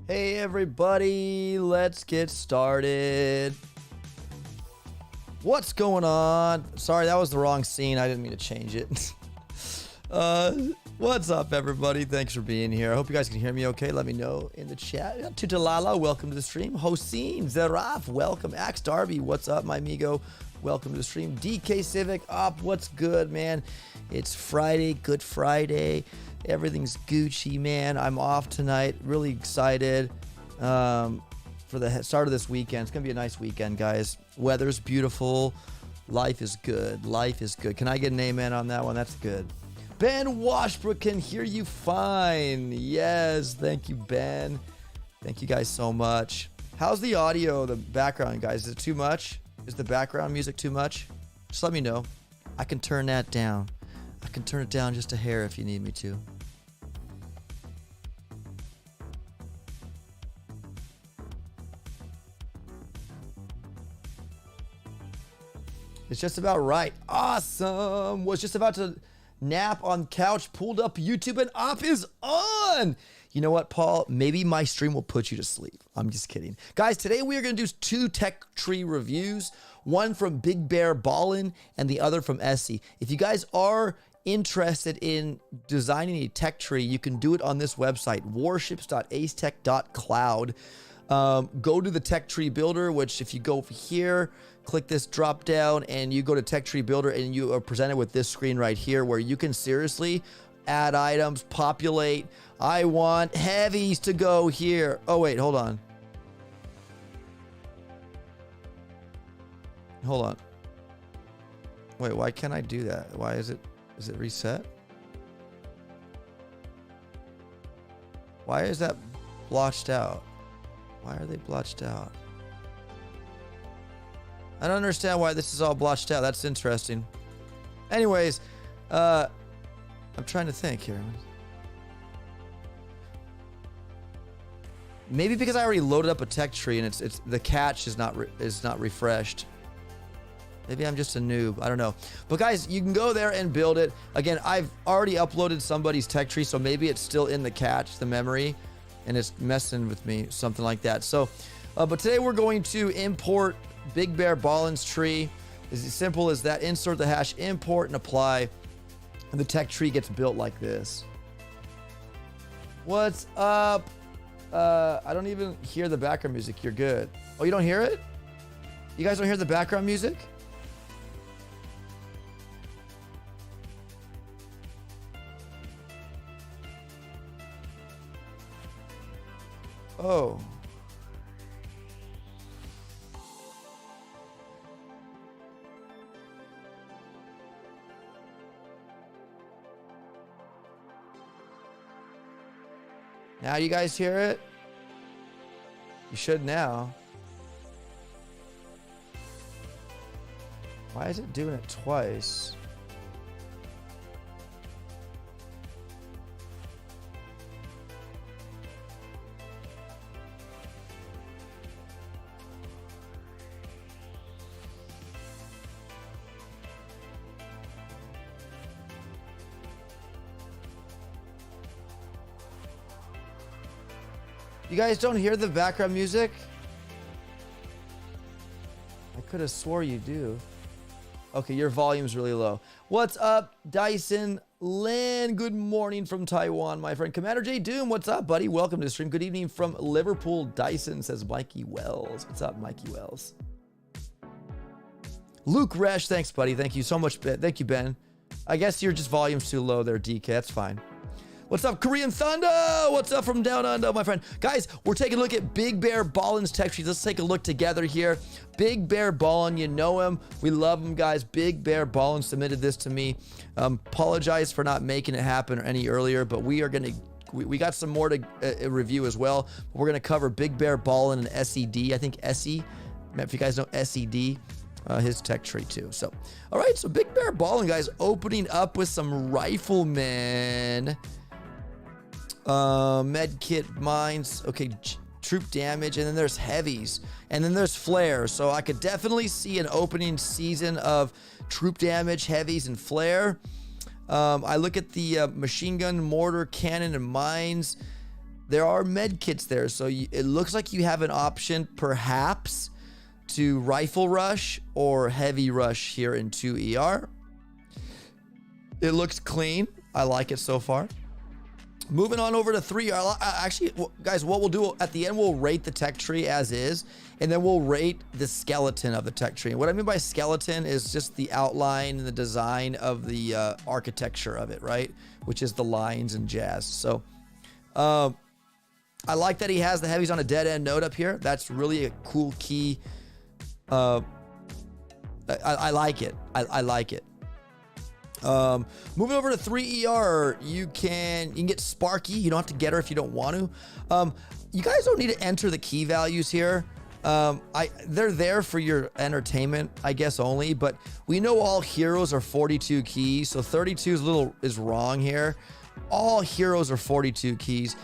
Hey everybody, let's get started. What's going on? Sorry, that was the wrong scene. I didn't mean to change it. What's up everybody? Thanks for being here. I hope you guys can hear me okay. Let me know in the chat. Tutalala, welcome to the stream. Hossein, Zaraf, welcome. Axe Darby, what's up my amigo? Welcome to the stream. DK Civic, up, what's good, man? It's Friday, Good Friday. Everything's Gucci, man. I'm off tonight. Really excited for the start of this weekend. It's going to be a nice weekend, guys. Weather's beautiful. Life is good. Life is good. Can I get an amen on that one? That's good. Ben Washbrook can hear you fine. Yes. Thank you, Ben. Thank you guys so much. How's the audio, the background, guys? Is it too much? Is the background music too much? Just let me know. I can turn that down. I can turn it down just a hair if you need me to. It's just about right. Awesome. Was just about to nap on couch, pulled up YouTube, and op is on. You know what, Paul? Maybe my stream will put you to sleep. I'm just kidding. Guys, today we are going to do 2 tech tree reviews. One from Bear Ballin and the other from Essy. If you guys are interested in designing a tech tree, you can do it on this website, warships.acetech.cloud. Go to the tech tree builder, which if you go over here, click this drop down and you go to tech tree builder and you are presented with this screen right here where you can seriously add items, populate. I want heavies to go here. Oh wait, hold on. Hold on. Wait, why can't I do that? Why is it reset? Why is that blotched out? Why are they blotched out? I don't understand why this is all blotched out. That's interesting. Anyways, I'm trying to think here. Maybe because I already loaded up a tech tree and it's the cache is not refreshed. Maybe I'm just a noob. I don't know. But guys, you can go there and build it. Again, I've already uploaded somebody's tech tree, so maybe it's still in the cache, the memory, and it's messing with me, something like that. So, but today we're going to import Bear Ballin's tree. It's as simple as that. Insert the hash, import, and apply. And the tech tree gets built like this. What's up? I don't even hear the background music. You're good. Oh, you don't hear it? You guys don't hear the background music? Oh. Now you guys hear it? You should now. Why is it doing it twice? You guys don't hear the background music? I could have swore you do. Okay, your volume's really low. What's up, Dyson Lin? Good morning from Taiwan, my friend. Commander J Doom, what's up, buddy? Welcome to the stream. Good evening from Liverpool, Dyson, says Mikey Wells. What's up, Mikey Wells? Luke Resch, thanks, buddy. Thank you so much. Thank you, Ben. I guess your just volume's too low there, DK. That's fine. What's up, Korean Thunder? What's up from down under, my friend? Guys, we're taking a look at Bear Ballin's tech trees. Let's take a look together here. Bear Ballin, you know him. We love him, guys. Bear Ballin submitted this to me. Apologize for not making it happen any earlier, but we are going to... We got some more to review as well. We're going to cover Bear Ballin and SED. I think Essy, if you guys know SED, his tech tree too. So, all right, so Bear Ballin, guys, opening up with some riflemen. Med kit mines, okay, troop damage, and then there's heavies, and then there's flares. So I could definitely see an opening season of troop damage, heavies, and flare. I look at the machine gun, mortar, cannon, and mines. there are med kits there. So it looks like you have an option perhaps to rifle rush or heavy rush here in 2 ER. It looks clean. I like it so far. Moving on over to 3 ER. Actually, guys, what we'll do at the end, we'll rate the tech tree as is, and then we'll rate the skeleton of the tech tree. And what I mean by skeleton is just the outline and the design of the architecture of it, right? Which is the lines and jazz. So I like that he has the heavies on a dead end node up here. That's really a cool key. I like it. I like it. Moving over to 3 ER, you can get Sparky. You don't have to get her if you don't want to. You guys don't need to enter the key values here. They're there for your entertainment, I guess, only, but we know all heroes are 42 keys, so 32 is wrong here. All heroes are 42 keys.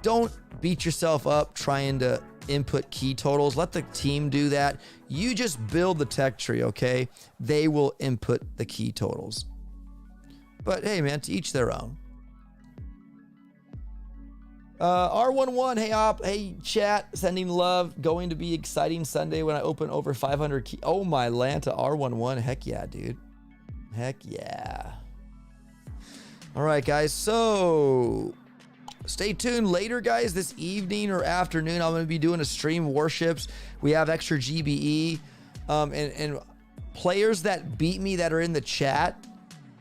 Don't beat yourself up trying to input key totals. Let the team do that. You just build the tech tree, okay? They will input the key totals. But hey, man, to each their own. R11, hey op, hey chat, sending love. Going to be exciting Sunday when I open over 500 key. Oh my Lanta, R11, heck yeah, dude. Heck yeah. All right, guys, so stay tuned later, guys. This evening or afternoon, I'm going to be doing a stream Warships. We have extra GBE, and players that beat me that are in the chat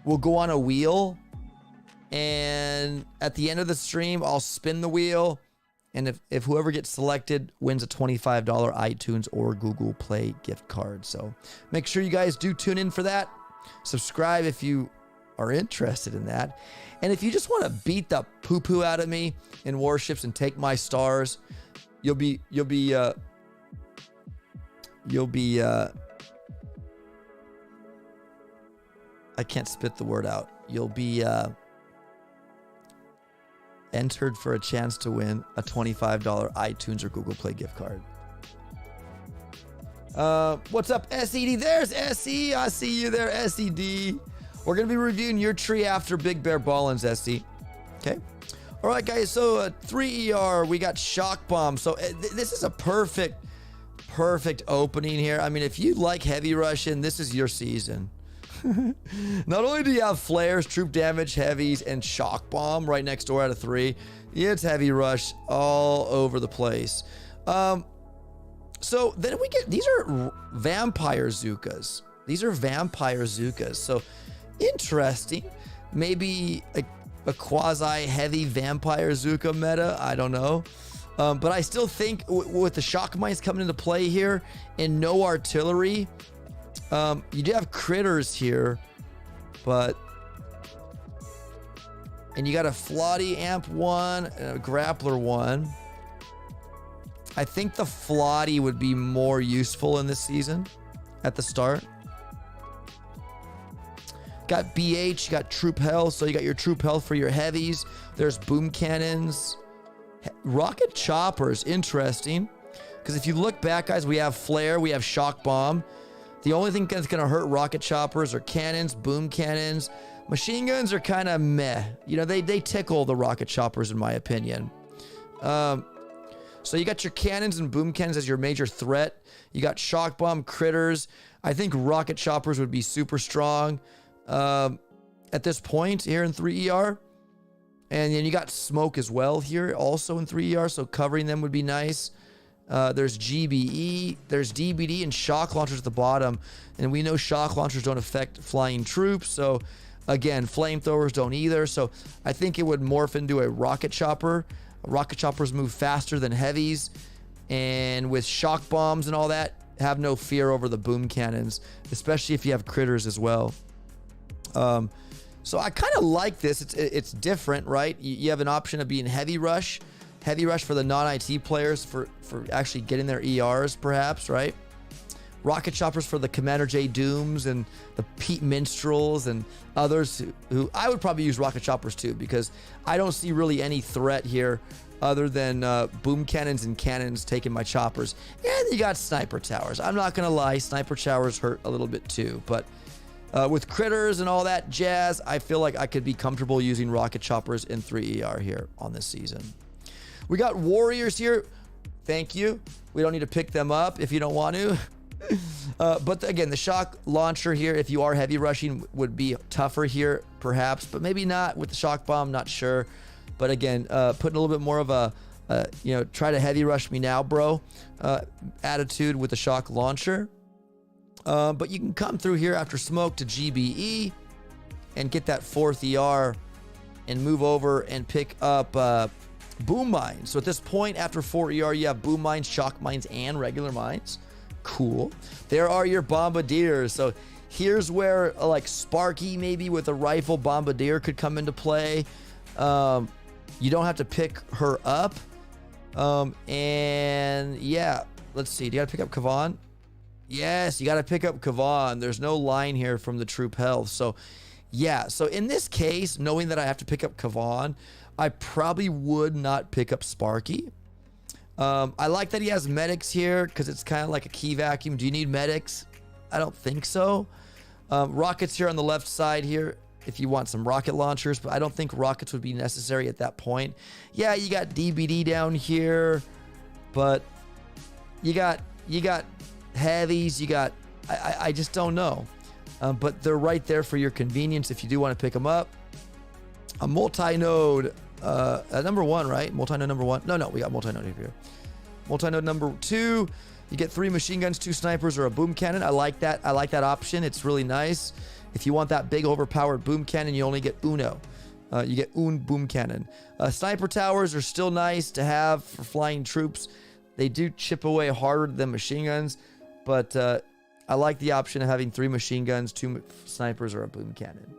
will go on a wheel, and at the end of the stream, I'll spin the wheel, and if whoever gets selected wins a $25 iTunes or Google Play gift card. So make sure you guys do tune in for that. Subscribe if you are interested in that. And if you just want to beat the poo-poo out of me in Warships and take my stars, you'll be I can't spit the word out. You'll be entered for a chance to win a $25 iTunes or Google Play gift card. What's up, Essy? There's Essy. I see you there, Essy D. We're going to be reviewing your tree after Big Bear Ballin's, Essy. Okay. All right, guys. So 3 ER, we got Shock Bomb. So this is a perfect opening here. I mean, if you like heavy rushing, this is your season. Not only do you have flares, troop damage, heavies, and shock bomb right next door out of 3, it's heavy rush all over the place. So then we get, these are vampire Zookas. These are vampire Zookas. So interesting. Maybe a quasi heavy vampire Zooka meta. I don't know. But I still think with the shock mines coming into play here and no artillery, you do have critters here, and you got a Flotty Amp 1 and a Grappler 1. I think the Flotty would be more useful in this season at the start. Got BH, you got Troop Health, so you got your Troop Health for your heavies. There's boom cannons. Rocket Choppers, interesting. Because if you look back, guys, we have Flare, we have Shock Bomb. The only thing that's going to hurt rocket choppers are cannons, boom cannons. Machine guns are kind of meh. You know, they tickle the rocket choppers, in my opinion. So you got your cannons and boom cannons as your major threat. You got shock bomb critters. I think rocket choppers would be super strong at this point here in 3 ER. And then you got smoke as well here also in 3 ER, so covering them would be nice. There's GBE, there's DBD, and shock launchers at the bottom. And we know shock launchers don't affect flying troops. So, again, flamethrowers don't either. So, I think it would morph into a rocket chopper. Rocket choppers move faster than heavies. And with shock bombs and all that, have no fear over the boom cannons, especially if you have critters as well. So, I kind of like this. It's different, right? You have an option of being heavy rush. Heavy rush for the non-IT players for actually getting their ERs, perhaps, right? Rocket choppers for the Commander J Dooms and the Pete Minstrels and others who I would probably use rocket choppers too, because I don't see really any threat here other than boom cannons and cannons taking my choppers. And you got sniper towers. I'm not going to lie, sniper towers hurt a little bit too, but with critters and all that jazz, I feel like I could be comfortable using rocket choppers in 3 ER here on this season. We got warriors here. Thank you. We don't need to pick them up if you don't want to. But again, the shock launcher here, if you are heavy rushing, would be tougher here, perhaps, but maybe not with the shock bomb, not sure. But again, putting a little bit more of a, try to heavy rush me now, bro, attitude with the shock launcher. But you can come through here after smoke to GBE and get that 4th ER and move over and pick up boom mines. So at this point, after 4 ER, you have boom mines, shock mines, and regular mines. Cool. There are your bombardiers. So here's where like Sparky maybe with a rifle bombardier could come into play. You don't have to pick her up. And yeah, let's see. Do you got to pick up Kavan? Yes, you got to pick up Kavan. There's no line here from the troop health. So yeah, so in this case, knowing that I have to pick up Kavan, I probably would not pick up Sparky. I like that he has medics here because it's kind of like a key vacuum. Do you need medics? I don't think so. Rockets here on the left side here if you want some rocket launchers, but I don't think rockets would be necessary at that point. Yeah, you got DBD down here, but you got heavies, you got, I just don't know. But they're right there for your convenience if you do want to pick them up. A multi-node, number 1, right? Multi-node number 1. No, we got multi-node here. Multi-node number 2, you get 3 machine guns, 2 snipers, or a boom cannon. I like that. I like that option. It's really nice. If you want that big overpowered boom cannon, you only get uno. You get un boom cannon. Sniper towers are still nice to have for flying troops. They do chip away harder than machine guns, but I like the option of having 3 machine guns, 2 snipers, or a boom cannon.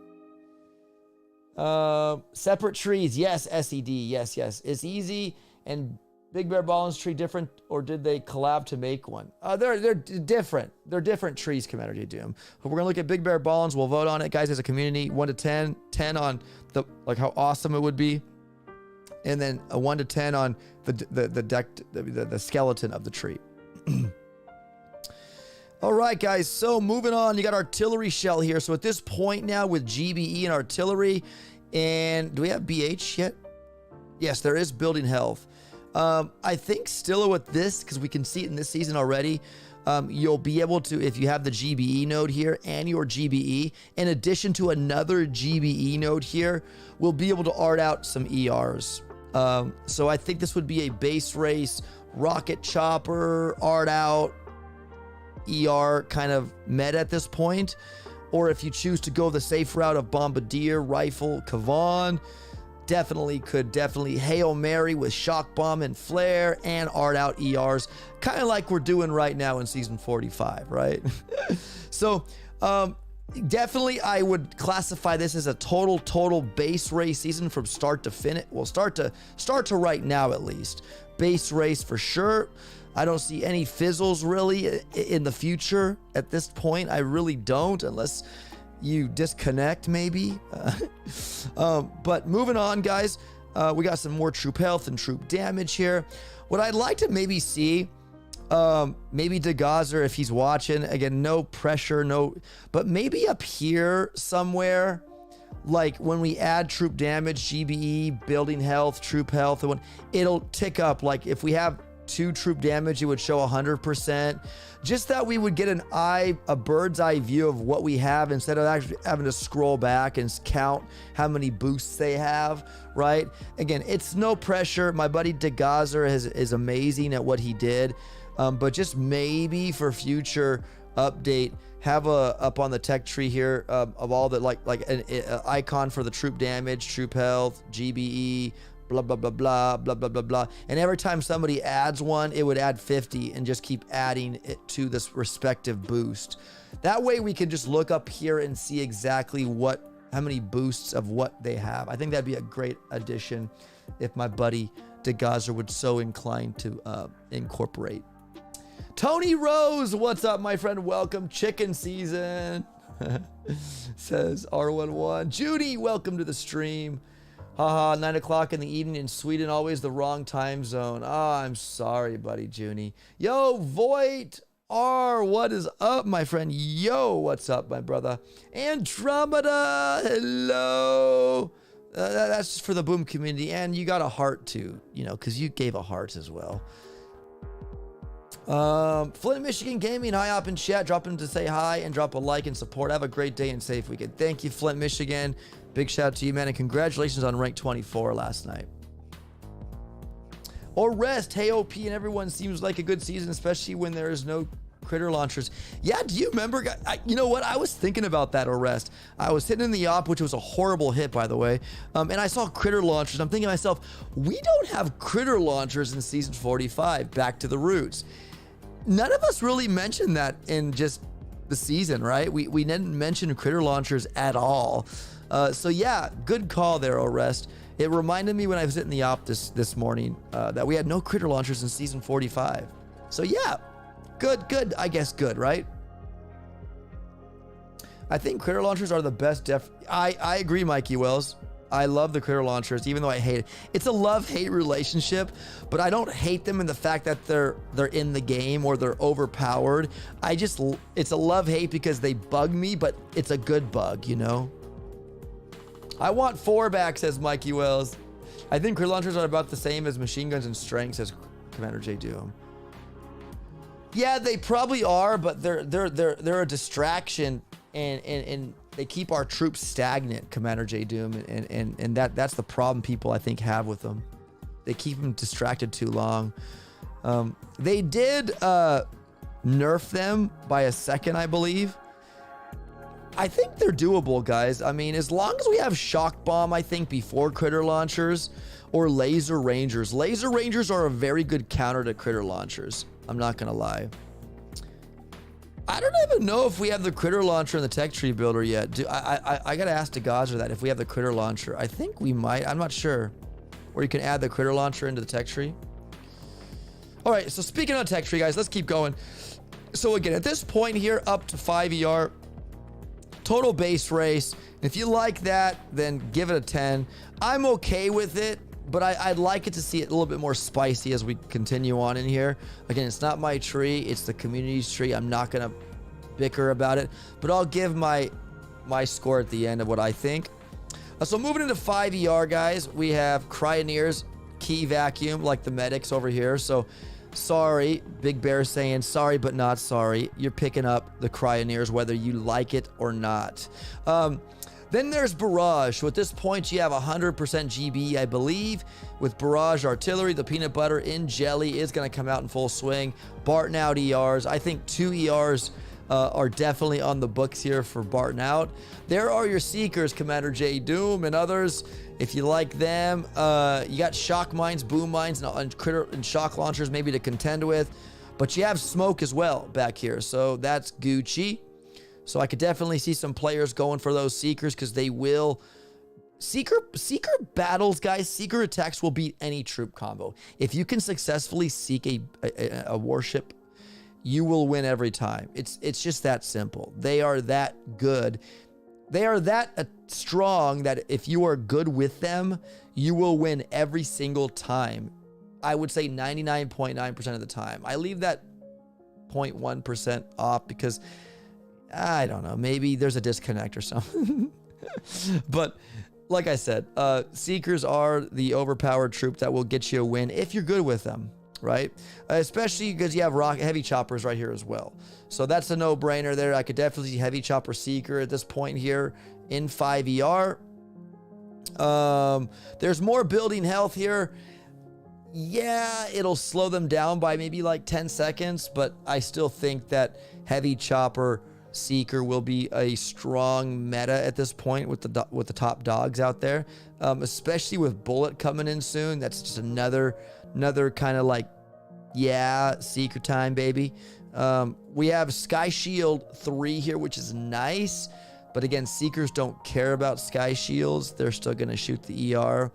Separate trees. Yes, SED. Yes. It's easy. And Big Bear Ballin's tree different, or did they collab to make one? They're different. They're different trees, Commander Doom. But we're gonna look at Big Bear Ballin's. We'll vote on it, guys, as a community. 1 to 10. 10 on the like how awesome it would be, and then a 1 to 10 on the skeleton of the tree. All right, guys. So moving on, you got artillery shell here. So at this point now with GBE and artillery, and do we have BH yet? Yes, there is building health. I think still with this, because we can see it in this season already, you'll be able to, if you have the GBE node here and your GBE, in addition to another GBE node here, we'll be able to art out some ERs. So I think this would be a base race, rocket chopper, art out, ER kind of meta at this point. Or if you choose to go the safe route of bombardier, rifle, Kavan, definitely Hail Mary with shock bomb and flare and art out ERs, kind of like we're doing right now in season 45, right? So definitely I would classify this as a total base race season from start to finish. Well, start to right now at least. Base race for sure. I don't see any fizzles really in the future at this point. I really don't, unless you disconnect maybe. But moving on, guys, we got some more troop health and troop damage here. What I'd like to maybe see, maybe DeGazer, if he's watching, again, no pressure, but maybe up here somewhere, like when we add troop damage, GBE, building health, troop health, it'll tick up. Like if we have 2 troop damage, it would show 100%. Just that we would get a bird's eye view of what we have instead of actually having to scroll back and count how many boosts they have, right? Again, it's no pressure. My buddy DeGazer is amazing at what he did, but just maybe for future update, have up on the tech tree here of all the like an icon for the troop damage, troop health, GBE, blah, blah, blah, blah, blah, blah, blah, blah. And every time somebody adds one, it would add 50 and just keep adding it to this respective boost. That way we can just look up here and see exactly how many boosts of what they have. I think that'd be a great addition if my buddy DeGazer would so incline to incorporate. Tony Rose, what's up, my friend? Welcome. Chicken season, says R11. Judy, welcome to the stream. Haha, 9 o'clock in the evening in Sweden, always the wrong time zone. I'm sorry, buddy, Junie. Yo, Voight R, what is up, my friend? Yo, what's up, my brother? Andromeda, hello. That's just for the boom community, and you got a heart too, you know, because you gave a heart as well. Flint, Michigan Gaming, hi up in chat. Drop in to say hi and drop a like and support. Have a great day and safe weekend. Thank you, Flint, Michigan. Big shout out to you, man, and congratulations on rank 24 last night. Or rest, hey OP, and everyone seems like a good season, especially when there is no critter launchers. Yeah, do you remember? You know what? I was thinking about that, or rest. I was hitting in the op, which was a horrible hit, by the way, and I saw critter launchers. I'm thinking to myself, we don't have critter launchers in season 45. Back to the roots. None of us really mentioned that in just the season, right? We didn't mention critter launchers at all. So yeah, good call there, Orest. It reminded me when I was hitting the op this morning that we had no critter launchers in season 45. So yeah, good. I guess good, right? I think critter launchers are the best. I agree, Mikey Wells. I love the critter launchers, even though I hate it. It's a love-hate relationship, but I don't hate them in the fact that they're in the game or they're overpowered. It's a love-hate because they bug me, but it's a good bug, you know? I want 4 back, says Mikey Wells. I think critter launchers are about the same as machine guns in strength, says Commander J Doom. Yeah, they probably are, but they're a distraction, and they keep our troops stagnant, Commander J Doom, and that's the problem people I think have with them. They keep them distracted too long. They did nerf them by a second, I believe. I think they're doable, guys. I mean, as long as we have shock bomb, I think, before critter launchers, or laser rangers. Laser rangers are a very good counter to critter launchers. I'm not gonna lie. I don't even know if we have the critter launcher in the tech tree builder yet. I gotta ask DeGazer that if we have the critter launcher. I think we might. I'm not sure. Or you can add the critter launcher into the tech tree. All right, so speaking of tech tree, guys, let's keep going. So again, at this point here, up to 5 ER, total base race. And if you like that, then give it a 10. I'm okay with it, but I'd like it to see it a little bit more spicy as we continue on in here. Again, it's not my tree, it's the community's tree. I'm not gonna bicker about it, but I'll give my score at the end of what I think. So moving into 5 ER, guys, we have Cryoneers, key vacuum, like the medics over here. So sorry, Big Bear saying sorry but not sorry. You're picking up the Cryoneers whether you like it or not. Then there's Barrage. So at this point, you have 100% GB, I believe. With Barrage Artillery, the peanut butter in jelly is going to come out in full swing. Barton out ERs. I think 2 ERs are definitely on the books here for Barton out. There are your Seekers, Commander J Doom and others. If you like them, you got shock mines, boom mines, and critter and shock launchers maybe to contend with. But you have smoke as well back here. So that's Gucci. So I could definitely see some players going for those Seekers because they will. Seeker battles, guys, Seeker attacks will beat any troop combo. If you can successfully seek a warship, you will win every time. It's just that simple. They are that good. They are that strong that if you are good with them, you will win every single time. I would say 99.9% of the time. I leave that 0.1% off because I don't know, maybe there's a disconnect or something. But like I said, Seekers are the overpowered troop that will get you a win if you're good with them, right? Especially because you have heavy choppers right here as well. So that's a no-brainer there. I could definitely see heavy chopper Seeker at this point here in 5 ER. There's more building health here. Yeah, it'll slow them down by maybe like 10 seconds, but I still think that heavy chopper Seeker will be a strong meta at this point with the top dogs out there, especially with Bullet coming in soon. That's just another kind of like, yeah, Seeker time, baby. We have Sky Shield 3 here, which is nice, but again, Seekers don't care about Sky Shields. They're still gonna shoot the ER.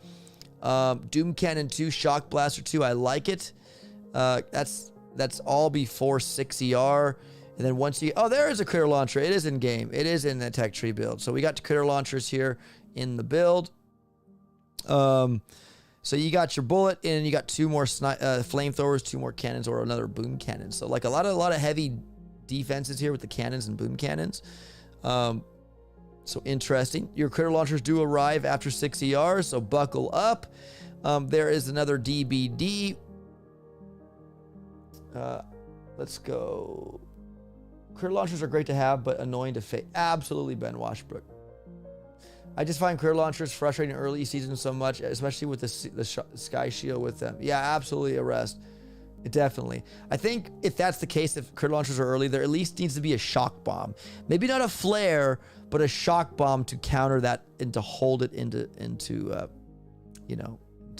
Doom Cannon 2, Shock Blaster 2, I like it. That's all before 6 ER. And then once you, oh, there is a critter launcher. It is in game. It is in the tech tree build. So we got critter launchers here in the build. So you got your bullet and you got 2 more flamethrowers, 2 more cannons, or another boom cannon. So like a lot of heavy defenses here with the cannons and boom cannons. So So interesting. Your critter launchers do arrive after 6 ER, so buckle up. There is another DBD. Let's go. Critter launchers are great to have, but annoying to face. Absolutely, Ben Washbrook. I just find critter launchers frustrating early season so much, especially with the Sky Shield with them. Yeah, absolutely a rest. Definitely. I think if that's the case, if critter launchers are early, there at least needs to be a shock bomb. Maybe not a flare, but a shock bomb to counter that and to hold it into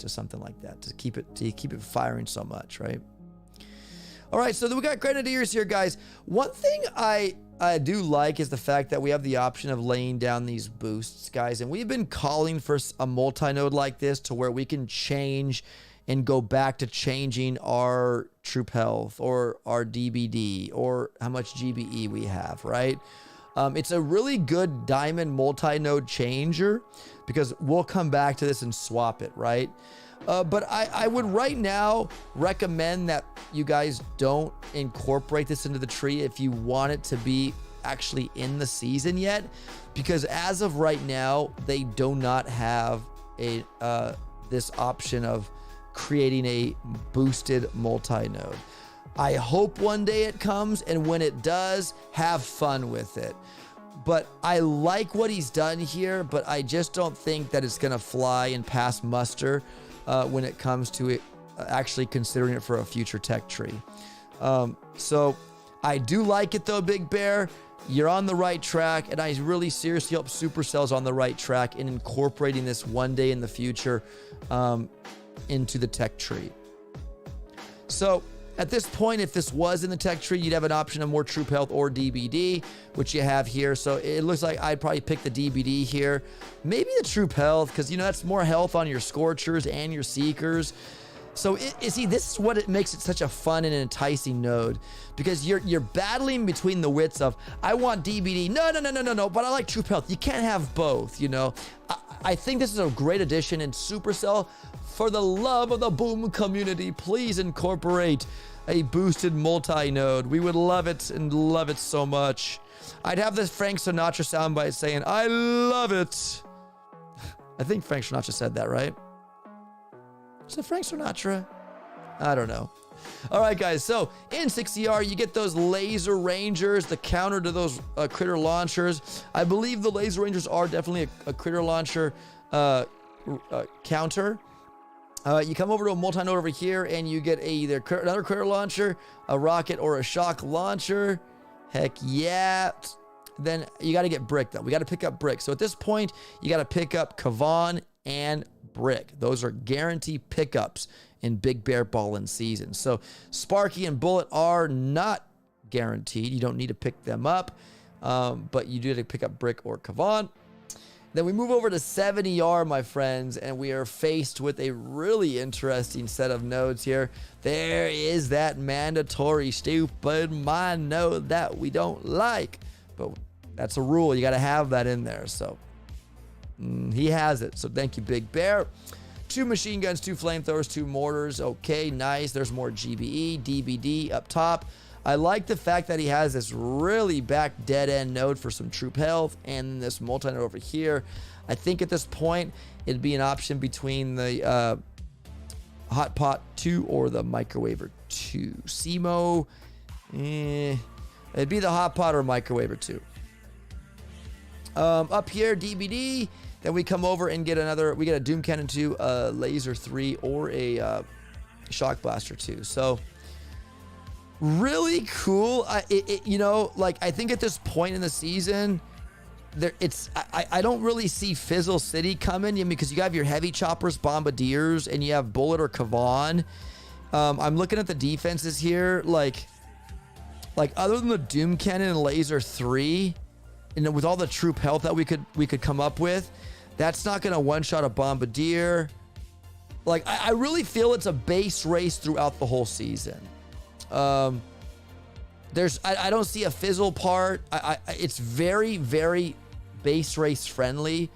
something like that, to keep it firing so much, right? All right, so then we got Grenadiers here, guys. One thing I do like is the fact that we have the option of laying down these boosts, guys, and we've been calling for a multi-node like this to where we can change and go back to changing our troop health or our DBD or how much GBE we have, right? It's a really good diamond multi-node changer because we'll come back to this and swap it, right? But I would right now recommend that you guys don't incorporate this into the tree if you want it to be actually in the season yet, because as of right now, they do not have this option of creating a boosted multi-node. I hope one day it comes, and when it does, have fun with it. But I like what he's done here, but I just don't think that it's going to fly and pass muster when it comes to it actually considering it for a future tech tree. So I do like it though, Big Bear. You're on the right track, and I really seriously hope Supercell's on the right track in incorporating this one day in the future into the tech tree. So at this point, if this was in the tech tree, you'd have an option of more troop health or DBD, which you have here. So it looks like I'd probably pick the DBD here. Maybe the troop health, because, that's more health on your Scorchers and your Seekers. So see, this is what it makes it such a fun and enticing node, because you're battling between the wits of, I want DBD, no, but I like troop health. You can't have both, I think this is a great addition in Supercell. For the love of the Boom community, please incorporate a boosted multi-node. We would love it and love it so much. I'd have this Frank Sinatra soundbite saying, I love it. I think Frank Sinatra said that, right? Is it Frank Sinatra? I don't know. All right, guys. So in 6CR, you get those Laser Rangers, the counter to those critter launchers. I believe the Laser Rangers are definitely a critter launcher counter. You come over to a multi-node over here, and you get either another critter launcher, a rocket, or a shock launcher. Heck yeah. Then you got to get Brick, though. We got to pick up Brick. So at this point, you got to pick up Kavan and Brick. Those are guaranteed pickups in Big Bear Ballin season. So Sparky and Bullet are not guaranteed. You don't need to pick them up, but you do have to pick up Brick or Kavan. Then we move over to 7ER, my friends, and we are faced with a really interesting set of nodes here. There is that mandatory stupid mind node that we don't like, but that's a rule. You got to have that in there. So he has it. So thank you, Big Bear. 2 machine guns, 2 flamethrowers, 2 mortars. Okay, nice. There's more GBE, DBD up top. I like the fact that he has this really back dead end node for some troop health and this multi-node over here. I think at this point, it'd be an option between the Hot Pot 2 or the Microwaver 2. SEMO, it'd be the Hot Pot or Microwaver 2. Up here, DBD. Then we come over and get we get a Doom Cannon 2, a Laser 3, or a Shock Blaster 2. So really cool. I think at this point in the season, I don't really see Fizzle City coming, because you have your heavy choppers, bombardiers, and you have Bullet or Kavan. I'm looking at the defenses here, like other than the Doom Cannon and Laser 3, and with all the troop health that we could come up with, that's not gonna one-shot a bombardier. I really feel it's a base race throughout the whole season. I don't see a fizzle part. It's very, very base race friendly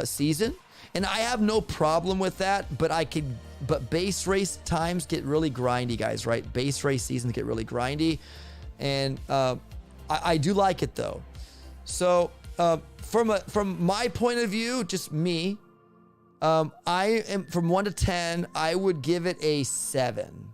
season, and I have no problem with that. But base race times get really grindy, guys. Right? Base race seasons get really grindy, and I do like it though. So From my point of view, just me, I am from 1 to 10. I would give it a 7.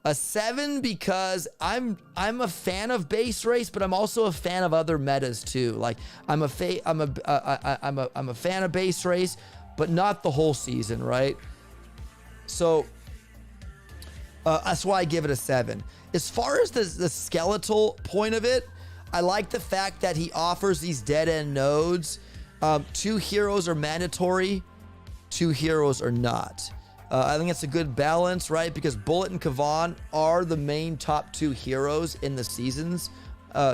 A 7 because I'm a fan of base race, but I'm also a fan of other metas too. Like I'm a fan of base race, but not the whole season, right? So that's why I give it a 7. As far as the skeletal point of it, I like the fact that he offers these dead end nodes. 2 heroes are mandatory, 2 heroes are not. I think it's a good balance, right? Because Bullet and Kavan are the main top 2 heroes in the seasons.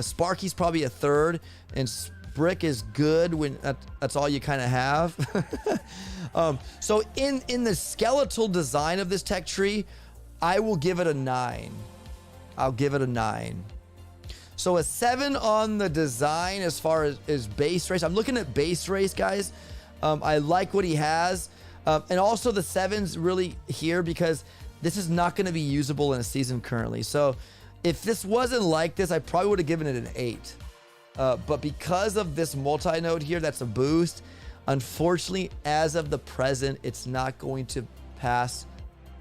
Sparky's probably a 3rd, and Brick is good when that's all you kind of have. So in the skeletal design of this tech tree, I will give it a 9. I'll give it a 9. So a 7 on the design as far as base race. I'm looking at base race, guys. I like what he has. And also the 7's really here because this is not going to be usable in a season currently. So if this wasn't like this, I probably would have given it an 8. But because of this multi-node here, that's a boost. Unfortunately, as of the present, it's not going to pass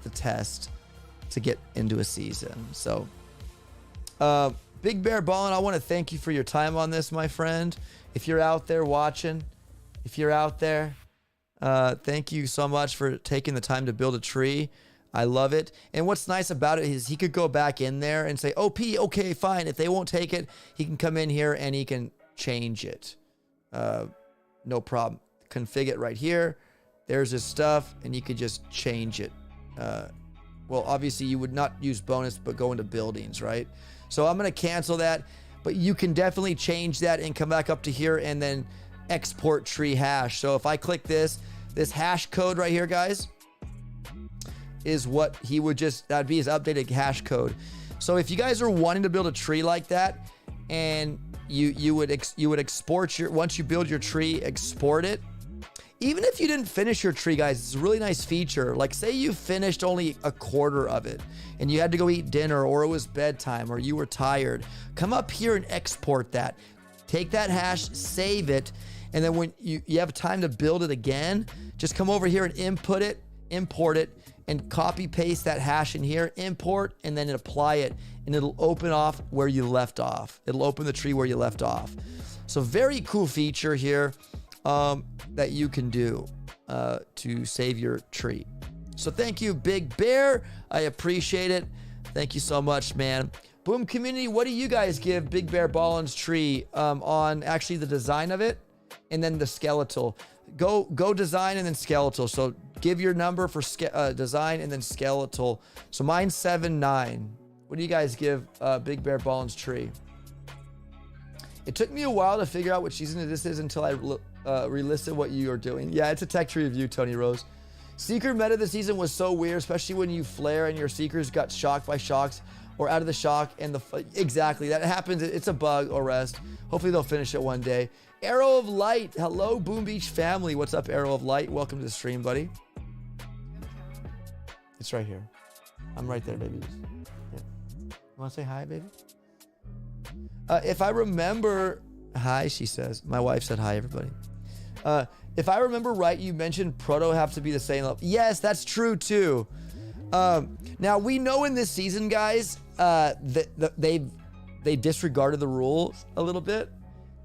the test to get into a season. So Big Bear Ballin, I want to thank you for your time on this, my friend. If you're out there watching, if you're out there, thank you so much for taking the time to build a tree. I love it. And what's nice about it is he could go back in there and say, OP, okay, fine. If they won't take it, he can come in here and he can change it. No problem. Config it right here. There's his stuff, and you could just change it. Well, obviously, you would not use bonus, but go into buildings, right? So I'm going to cancel that. But you can definitely change that and come back up to here and then export tree hash. So if I click this hash code right here, guys, is what he would just, that'd be his updated hash code. So if you guys are wanting to build a tree like that, and you would export your, once you build your tree, export it. Even if you didn't finish your tree, guys, it's a really nice feature. Like say you finished only a quarter of it and you had to go eat dinner, or it was bedtime, or you were tired, come up here and export that. Take that hash, save it, and then when you have time to build it again, just come over here and input it, import it, and copy paste that hash in here, import, and then apply it, and it'll open off where you left off. It'll open the tree where you left off. So very cool feature here that you can do to save your tree. So thank you, Big Bear. I appreciate it. Thank you so much, man. Boom community, what do you guys give Big Bear Ballin's tree on actually the design of it and then the skeletal? Go design and then skeletal. So give your number for design and then skeletal. So mine's 7, 9. What do you guys give Big Bear Ballin's tree? It took me a while to figure out what season this is until I relisted what you are doing. Yeah, it's a tech tree review, Tony Rose. Seeker meta this season was so weird, especially when you flare and your seekers got shocked by shocks or out of the shock and exactly that happens. It's a bug or rest. Hopefully they'll finish it one day. Arrow of Light. Hello, Boom Beach family. What's up, Arrow of Light? Welcome to the stream, buddy. It's right here. I'm right there, baby. Yeah. You want to say hi, baby? If I remember, hi, she says. My wife said hi, everybody. If I remember right, you mentioned Proto have to be the same level. Yes, that's true too. Now we know in this season, guys, that they disregarded the rules a little bit,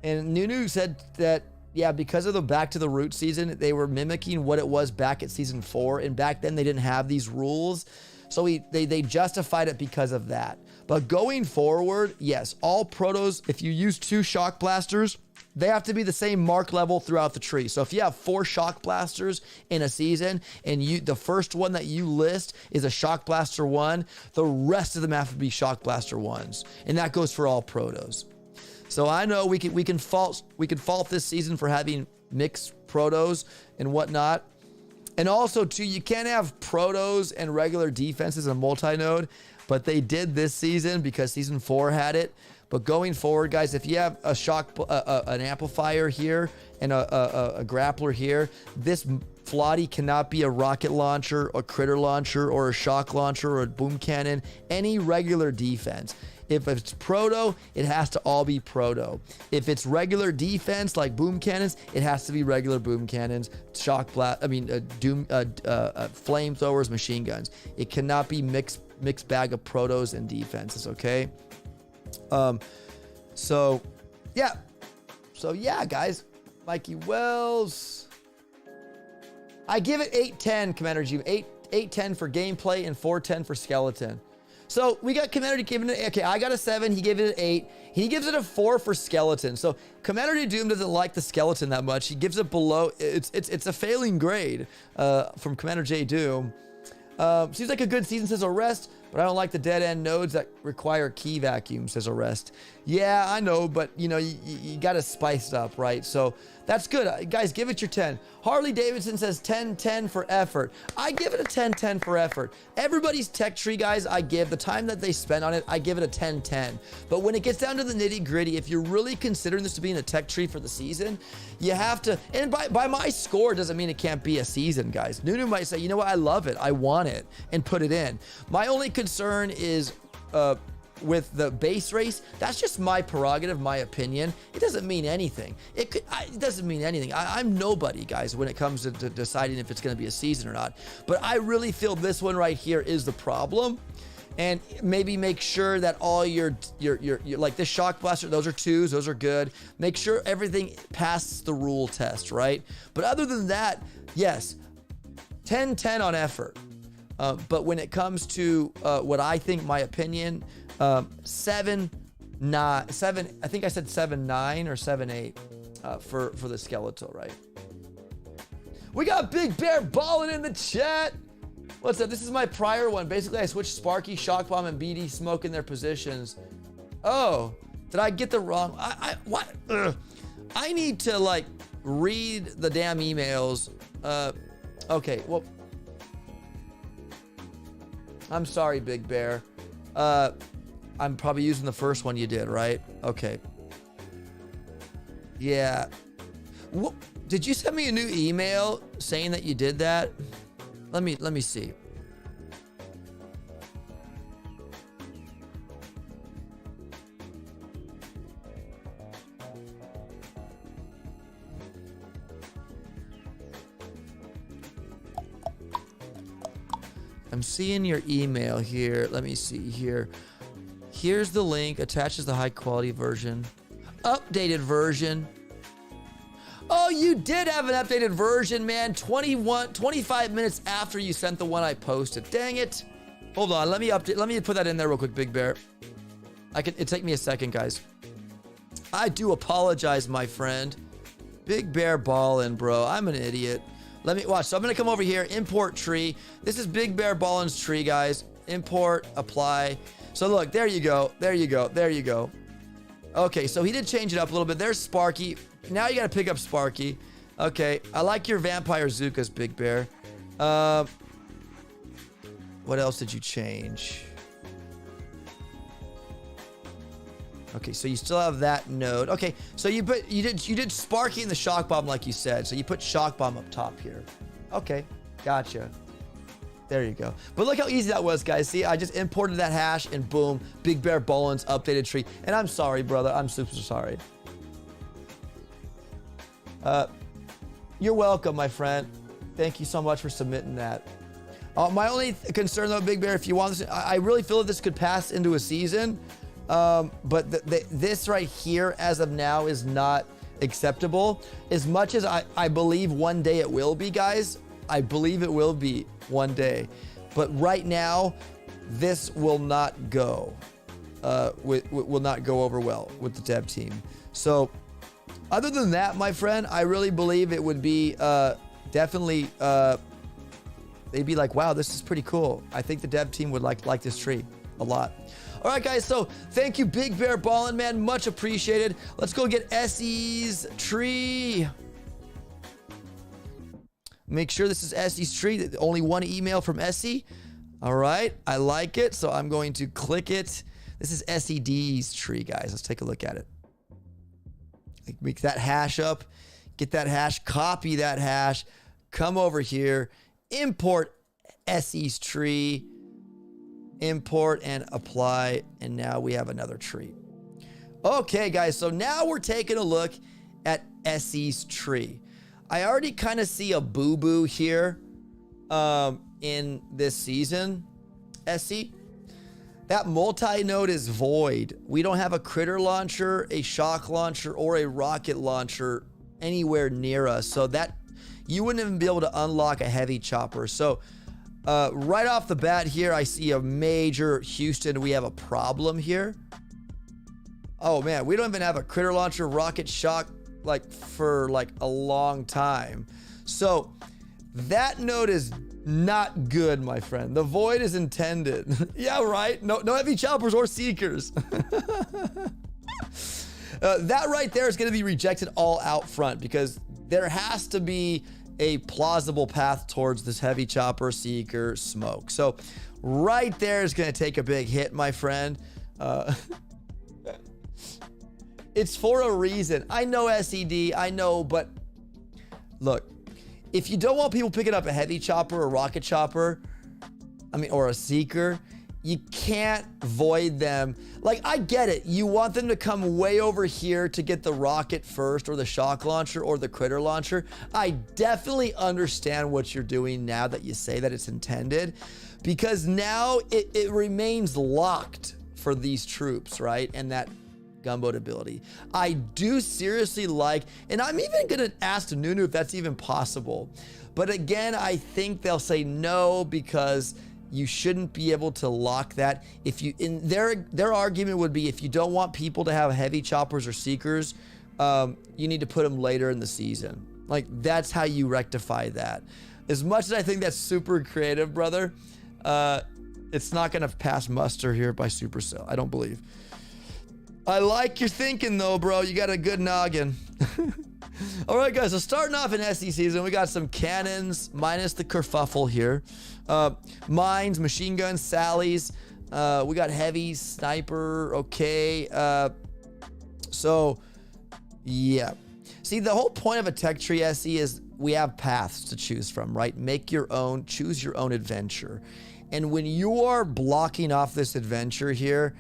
and Nunu said that yeah, because of the back to the root season, they were mimicking what it was back at season 4, and back then they didn't have these rules, so they justified it because of that. But going forward, yes, all protos, if you use 2 shock blasters, they have to be the same mark level throughout the tree. So if you have 4 shock blasters in a season and the first one that you list is a shock blaster 1, the rest of them have to be shock blaster 1s. And that goes for all protos. So I know we can fault this season for having mixed protos and whatnot. And also too, you can't have protos and regular defenses in multi-node, but they did this season because season 4 had it. But going forward, guys, if you have a an amplifier here and a grappler here, this Flotty cannot be a rocket launcher, a critter launcher, or a shock launcher, or a boom cannon, any regular defense. If it's proto, it has to all be proto. If it's regular defense like boom cannons, it has to be regular boom cannons, flamethrowers, machine guns. It cannot be mixed bag of protos and defenses, okay? So yeah, guys. Mikey Wells. I give it 8-10, Commander G. 8-10 for gameplay and 4-10 for skeleton. So we got Commander giving it, okay, I got a 7, he gave it an 8. He gives it a 4 for skeleton. So Commander Doom doesn't like the skeleton that much. He gives it below, it's a failing grade from Commander J Doom. Seems like a good season, says Arrest, but I don't like the dead end nodes that require key vacuum, says Arrest. Yeah, I know, but you know, you got to spice it up, right? So that's good. Guys, give it your 10. Harley Davidson says 10-10 for effort. I give it a 10-10 for effort. Everybody's tech tree, guys, I give the time that they spend on it, I give it a 10-10. But when it gets down to the nitty gritty, if you're really considering this to be in a tech tree for the season, you have to, and by my score doesn't mean it can't be a season, guys. Nunu might say, you know what, I love it, I want it, and put it in. My only concern is with the base race. That's just my prerogative, my opinion. It doesn't mean anything. It doesn't mean anything. I'm nobody, guys, when it comes to deciding if it's going to be a season or not. But I really feel this one right here is the problem. And maybe make sure that all your like this shock blaster, those are 2s, those are good. Make sure everything passes the rule test, right? But other than that, yes, 10-10 on effort. But when it comes to what I think, my opinion, 7-9, I think I said 7-9 or 7-8 for the skeletal, right? We got Big Bear Ballin in the chat. What's up? This is my prior one. Basically, I switched Sparky, Shock Bomb, and BD Smoke in their positions. Oh, did I get the wrong? What? Ugh. I need to like read the damn emails. Okay, well, I'm sorry, Big Bear. I'm probably using the first one you did, right? Okay. Yeah. What, did you send me a new email saying that you did that? Let me see. I'm seeing your email here. Let me see here. Here's the link. Attaches the high quality version. Updated version. Oh, you did have an updated version, man. 25 minutes after you sent the one I posted. Dang it. Hold on. Let me update. Let me put that in there real quick, Big Bear. It take me a second, guys. I do apologize, my friend. Big Bear Ballin, bro. I'm an idiot. Let me watch. So I'm going to come over here. Import tree. This is Big Bear Ballin's tree, guys. Import, apply. So look, there you go. There you go. There you go. Okay, so he did change it up a little bit. There's Sparky. Now you got to pick up Sparky. Okay, I like your Vampire Zukas, Big Bear. What else did you change? Okay, so you still have that node. Okay, so you did Sparky and the Shock Bomb like you said. So you put Shock Bomb up top here. Okay, gotcha. There you go. But look how easy that was, guys. See, I just imported that hash and boom, Big Bear Ballin's updated tree. And I'm sorry, brother. I'm super sorry. You're welcome, my friend. Thank you so much for submitting that. My only concern, though, Big Bear, if you want this, I really feel that this could pass into a season. But this right here, as of now, is not acceptable. As much as I believe one day it will be, guys. I believe it will be one day. But right now, this will not go. Will not go over well with the dev team. So, other than that, my friend, I really believe it would be definitely. They'd be like, wow, this is pretty cool. I think the dev team would like this tree a lot. All right, guys, so thank you, Big Bear Ballin, man. Much appreciated. Let's go get Essie's tree. Make sure this is Essie's tree. Only one email from Essy. All right, I like it, so I'm going to click it. This is Essie D's tree, guys. Let's take a look at it. Make that hash up. Get that hash. Copy that hash. Come over here. Import Essie's tree. import and apply, and now we have another tree. Okay, guys, so now we're taking a look at Essy's tree. I already kind of see a boo-boo here in this season, Essy. That multi-node is void. We don't have a critter launcher, a shock launcher, or a rocket launcher anywhere near us. So that you wouldn't even be able to unlock a heavy chopper. So right off the bat here, I see a major Houston. We have a problem here. Oh man, we don't even have a critter launcher, rocket shock for a long time. So that node is not good, my friend. The void is intended. Yeah, right. No heavy choppers or seekers. That right there is going to be rejected all out front because there has to be a plausible path towards this heavy chopper, seeker, smoke. So right there is going to take a big hit, my friend. It's for a reason. I know SED, I know, but look, if you don't want people picking up a heavy chopper or rocket chopper, or a seeker, you can't void them. I get it. You want them to come way over here to get the rocket first or the shock launcher or the critter launcher. I definitely understand what you're doing now that you say that it's intended, because now it remains locked for these troops, right? And that gunboat ability. I do seriously like, and I'm even gonna ask Nunu if that's even possible. But again, I think they'll say no because you shouldn't be able to lock that. If you, in their argument would be, if you don't want people to have heavy choppers or seekers, you need to put them later in the season. That's how you rectify that. As much as I think that's super creative, brother, it's not gonna pass muster here by Supercell, I don't believe. I like your thinking though, bro. You got a good noggin. All right, guys, so starting off in Essy season, we got some cannons minus the kerfuffle here. Mines, machine guns, sallies. We got heavy, sniper, okay. So, yeah. See, the whole point of a tech tree, Essy, is we have paths to choose from, right? Make your own, choose your own adventure. And when you are blocking off this adventure here,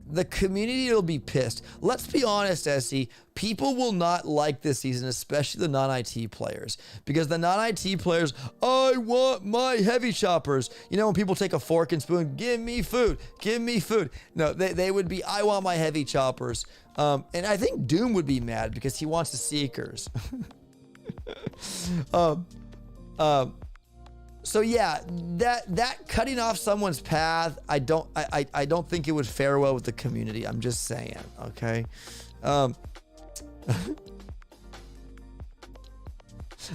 the community will be pissed. Let's be honest, Essy. People will not like this season, especially the non-IT players. Because the non-IT players, I want my heavy choppers. You know, when people take a fork and spoon, give me food, give me food. No, they would be, I want my heavy choppers. And I think Doom would be mad because he wants the seekers. So yeah, that cutting off someone's path, I don't think it would fare well with the community. I'm just saying, okay?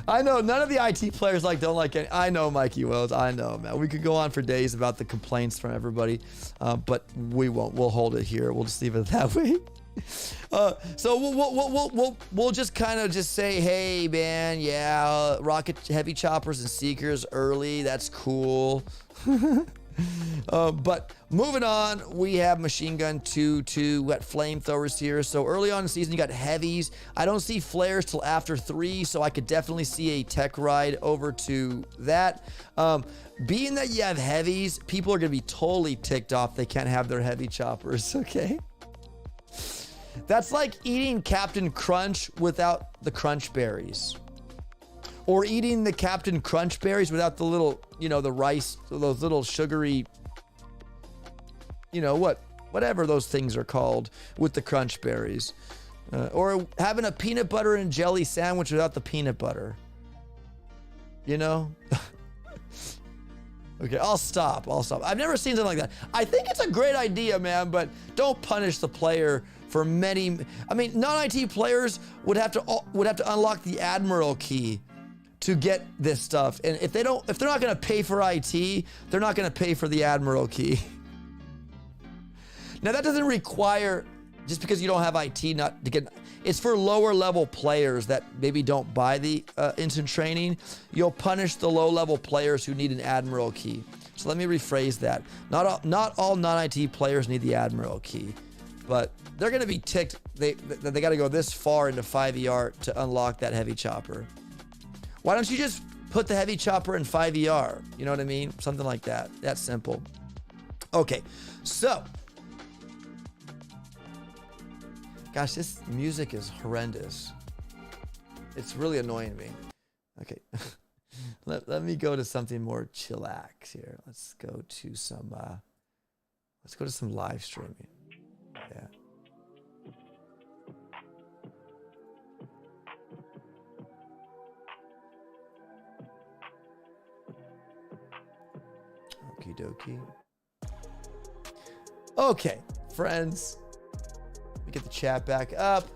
I know none of the IT players don't like it. I know, Mikey Wells. I know, man. We could go on for days about the complaints from everybody, but we won't. We'll hold it here. We'll just leave it that way. So we'll just kind of just say, hey man, yeah, rocket heavy choppers and seekers early, that's cool. But moving on, we have machine gun 2, got flamethrowers here. So early on in the season, you got heavies. I don't see flares till after 3, so I could definitely see a tech ride over to that. Being that you have heavies, people are gonna be totally ticked off they can't have their heavy choppers, okay? That's like eating Captain Crunch without the crunch berries. Or eating the Captain Crunch berries without the little, the rice, those little sugary, whatever those things are called with the crunch berries. Or having a peanut butter and jelly sandwich without the peanut butter. Okay, I'll stop. I've never seen something like that. I think it's a great idea, man, but don't punish the player for many. Non-IT players would have to unlock the Admiral key to get this stuff. And if they're not gonna pay for IT, they're not gonna pay for the Admiral key. Now that doesn't require, just because you don't have IT not to get, it's for lower level players that maybe don't buy the instant training. You'll punish the low level players who need an Admiral key. So let me rephrase that. Not all non-IT players need the Admiral key, but they're gonna be ticked. They gotta go this far into 5ER to unlock that heavy chopper. Why don't you just put the heavy chopper in 5ER? You know what I mean? Something like that. That's simple. Okay, so. Gosh, this music is horrendous. It's really annoying me. Okay, let me go to something more chillax here. Let's go to some live streaming. Yeah. Okie dokie. Okay, friends. Let me get the chat back up.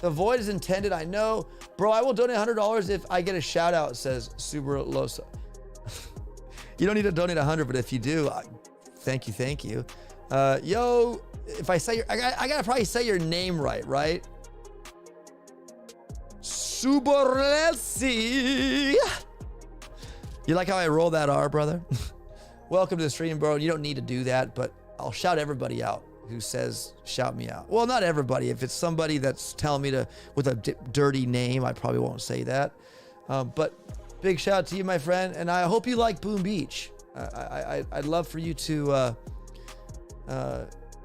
The void is intended, I know. Bro, I will donate $100 if I get a shout out, says Subaru Losa. You don't need to donate 100, but if you do, thank you. Yo, if I say I gotta probably say your name right? Subarelsi. You like how I roll that R, brother? Welcome to the stream, bro. You don't need to do that, but I'll shout everybody out who says shout me out. Well, not everybody. If it's somebody that's telling me to with a dirty name, I probably won't say that. But big shout out to you, my friend, and I hope you like Boom Beach. I'd love for you to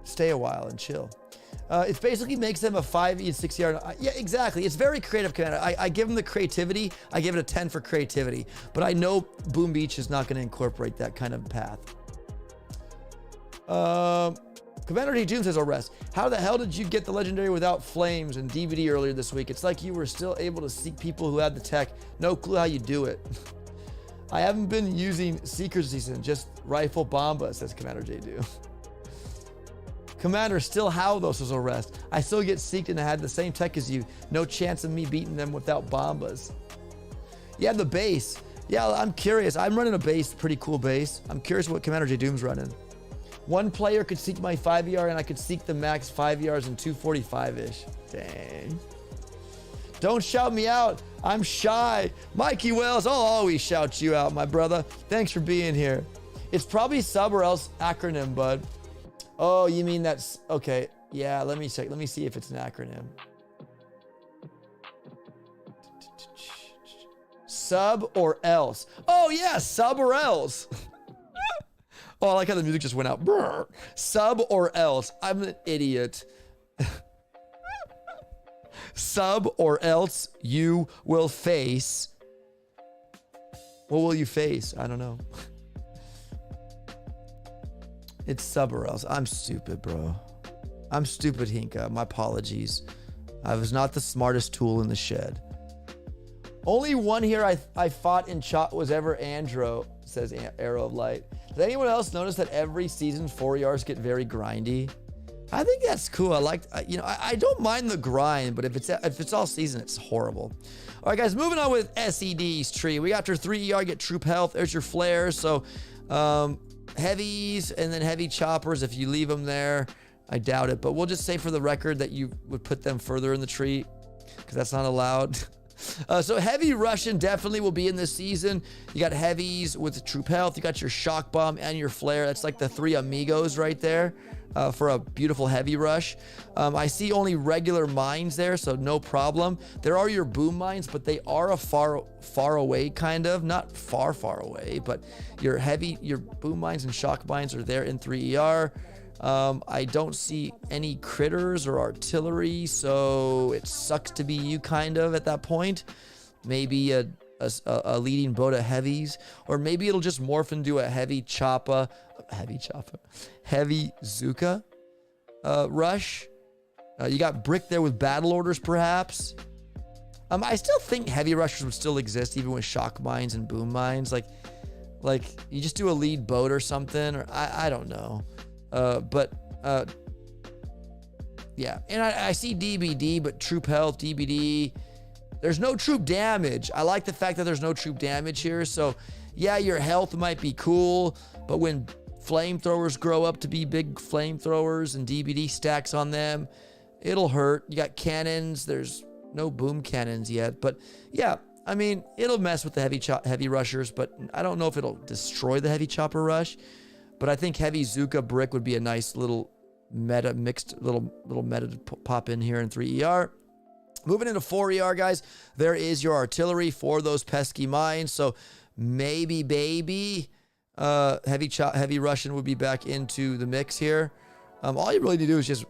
stay a while and chill. It basically makes them a 5E and 6ER. Yeah, exactly. It's very creative, Commander. I give them the creativity. I give it a 10 for creativity. But I know Boom Beach is not going to incorporate that kind of path. Commander D. June says, "Oh, rest. How the hell did you get the legendary without flames and DVD earlier this week? It's like you were still able to seek people who had the tech. No clue how you do it." I haven't been using Seeker's Season, just rifle bomba, says Commander J. Do. Commander, still how though, says Rest. I still get seeked and I had the same tech as you. No chance of me beating them without bombas. Yeah, the base. Yeah, I'm curious. I'm running a base, pretty cool base. I'm curious what Commander J. Doom's running. One player could seek my 5ER and I could seek the max 5ERs in 245-ish. Dang. Don't shout me out. I'm shy. Mikey Wells, I'll always shout you out, my brother. Thanks for being here. It's probably sub or else acronym, bud. Oh, you mean that's... Okay. Yeah, let me check. Let me see if it's an acronym. Sub or else. Oh, yeah, sub or else. Oh, I like how the music just went out. Brr. Sub or else. I'm an idiot. Sub or else you will face. What will you face? I don't know. It's sub or else. I'm stupid, bro. I'm stupid, Hinka. My apologies. I was not the smartest tool in the shed. Only one here I fought in chat was ever Andro, says Arrow of Light. Does anyone else notice that every season 4ERs get very grindy? I think that's cool. I don't mind the grind, but if it's all season, it's horrible. All right, guys, moving on with SED's tree. We got your 3ER, get troop health. There's your flares. So heavies and then heavy choppers. If you leave them there, I doubt it. But we'll just say for the record that you would put them further in the tree because that's not allowed. So heavy Russian definitely will be in this season. You got heavies with troop health. You got your shock bomb and your flare. That's like the three amigos right there for a beautiful heavy rush. I see only regular mines there, so no problem. There are your boom mines, but they are a far away kind of. Not far away, but your boom mines and shock mines are there in 3ER. I don't see any critters or artillery, so it sucks to be you kind of at that point. Maybe a leading boat of heavies, or maybe it'll just morph into a heavy Zuka rush. You got Brick there with battle orders, perhaps. I still think heavy rushers would still exist even with shock mines and boom mines. Like you just do a lead boat or something, or I don't know. Yeah, and I see DBD, but troop health, DBD, there's no troop damage. I like the fact that there's no troop damage here. So yeah, your health might be cool, but when flamethrowers grow up to be big flamethrowers and DBD stacks on them, it'll hurt. You got cannons. There's no boom cannons yet, but yeah, I mean, it'll mess with the heavy rushers, but I don't know if it'll destroy the heavy chopper rush. But I think heavy Zuka Brick would be a nice little meta, mixed little meta to pop in here in 3ER. Moving into 4ER, guys, there is your artillery for those pesky mines. So maybe, baby, Heavy Russian would be back into the mix here. All you really need to do is just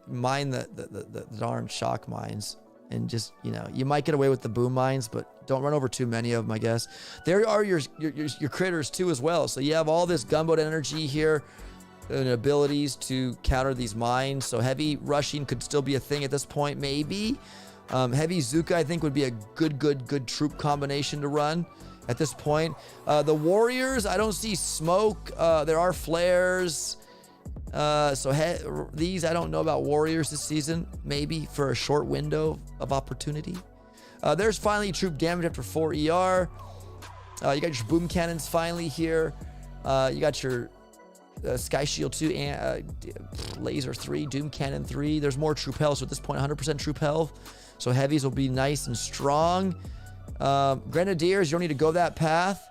mine the darn shock mines. And just, you know, you might get away with the boom mines, but don't run over too many of them, I guess. There are your critters too as well. So you have all this gunboat energy here and abilities to counter these mines. So heavy rushing could still be a thing at this point, maybe. Heavy Zuka, I think, would be a good troop combination to run at this point. The warriors, I don't see smoke. There are flares. These, I don't know about warriors this season, maybe for a short window of opportunity. There's finally troop damage after 4 ER. You got your boom cannons finally here. You got your Sky Shield 2 and Laser 3, Doom Cannon 3. There's more troop health, so at this point 100% troop health. So heavies will be nice and strong. Grenadiers, you don't need to go that path.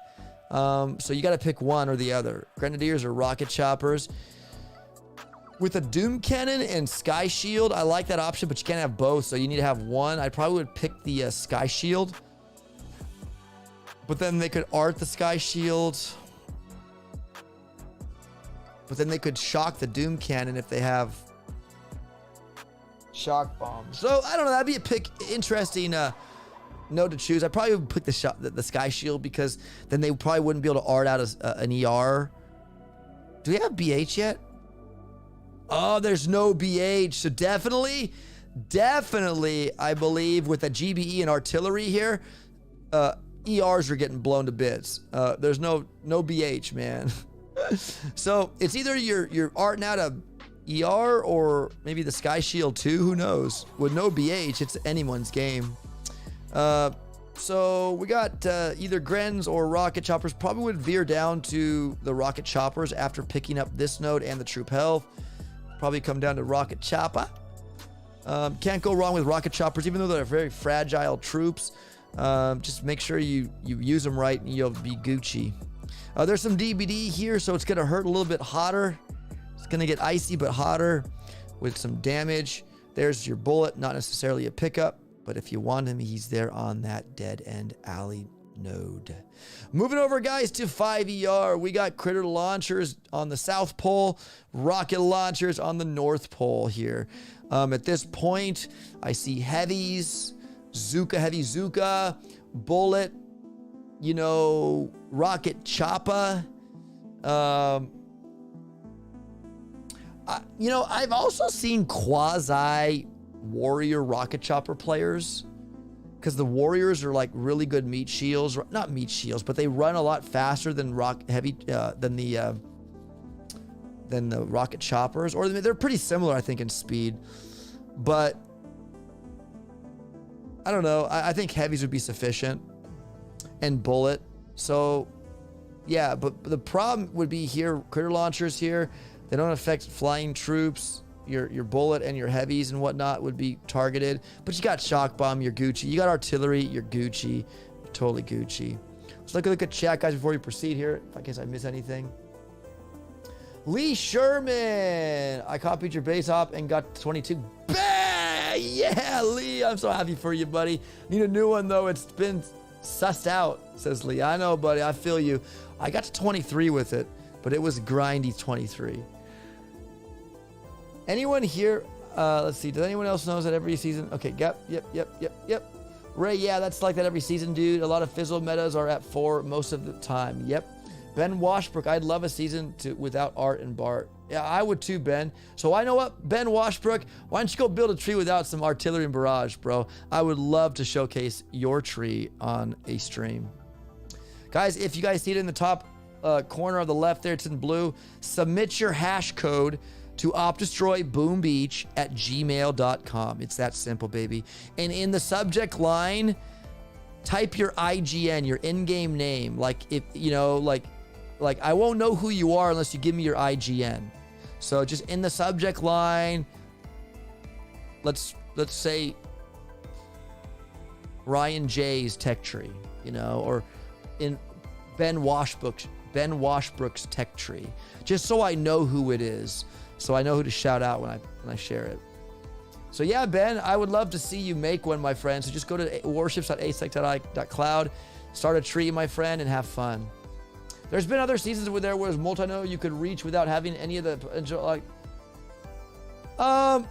So you got to pick one or the other. Grenadiers or rocket choppers. With a Doom Cannon and Sky Shield, I like that option, but you can't have both, so you need to have one. I probably would pick the Sky Shield. But then they could art the Sky Shield. But then they could shock the Doom Cannon if they have shock bombs. So, I don't know, that'd be a interesting note to choose. I probably would pick the Sky Shield because then they probably wouldn't be able to art out an ER. Do we have BH yet? Oh, there's no BH. So definitely, I believe with a GBE and artillery here, ERs are getting blown to bits. There's no BH, man. So it's either you're arting out a ER or maybe the Sky Shield 2, who knows? With no BH, it's anyone's game. So we got either Grens or rocket choppers. Probably would veer down to the rocket choppers after picking up this node and the troop health. Probably come down to rocket chopper. Can't go wrong with rocket choppers, even though they're very fragile troops. Just make sure you use them right and you'll be Gucci. There's some DBD here, so it's gonna hurt a little bit hotter. It's gonna get icy but hotter with some damage. There's your bullet, not necessarily a pickup, but if you want him, he's there on that dead end alley node. Moving over, guys, to 5 ER. We got critter launchers on the South Pole, rocket launchers on the North Pole here. At this point, I see heavies, heavy Zuka, bullet, you know, rocket choppa. I've also seen quasi warrior rocket chopper players, because the warriors are like really good meat shields, not meat shields, but they run a lot faster than than the rocket choppers, or they're pretty similar, I think, in speed. But I don't know. I think heavies would be sufficient, and bullet. So yeah, but the problem would be here, critter launchers here, they don't affect flying troops. Your bullet and your heavies and whatnot would be targeted, but you got shock bomb, you're Gucci. You got artillery, you're Gucci. You're totally Gucci. Let's look at chat, guys, before we proceed here, in case I miss anything. Lee Sherman, I copied your base hop and got 22. Bah! Yeah, Lee, I'm so happy for you, buddy. Need a new one though. It's been sussed out, says Lee. I know, buddy. I feel you. I got to 23 with it, but it was grindy 23. Anyone here, let's see, does anyone else knows that every season? Okay, yep. Ray, yeah, that's like that every season, dude. A lot of fizzle metas are at 4 most of the time. Yep. Ben Washbrook, I'd love a season without Art and Bart. Yeah, I would too, Ben. So I know what, Ben Washbrook, why don't you go build a tree without some artillery and barrage, bro? I would love to showcase your tree on a stream. Guys, if you guys see it in the top corner of the left there, it's in blue, submit your hash code to opdestroyboombeach@gmail.com. It's that simple, baby. And in the subject line, type your IGN, your in-game name. Like, if you know, like I won't know who you are unless you give me your IGN. So just in the subject line, let's say Ryan J's Tech Tree, you know, or in Ben Washbrook's Tech Tree, just so I know who it is. So I know who to shout out when I share it. So yeah, Ben, I would love to see you make one, my friend. So just go to warships.asec.cloud, start a tree, my friend, and have fun. There's been other seasons where there was multi-node you could reach without having any of the, like, well,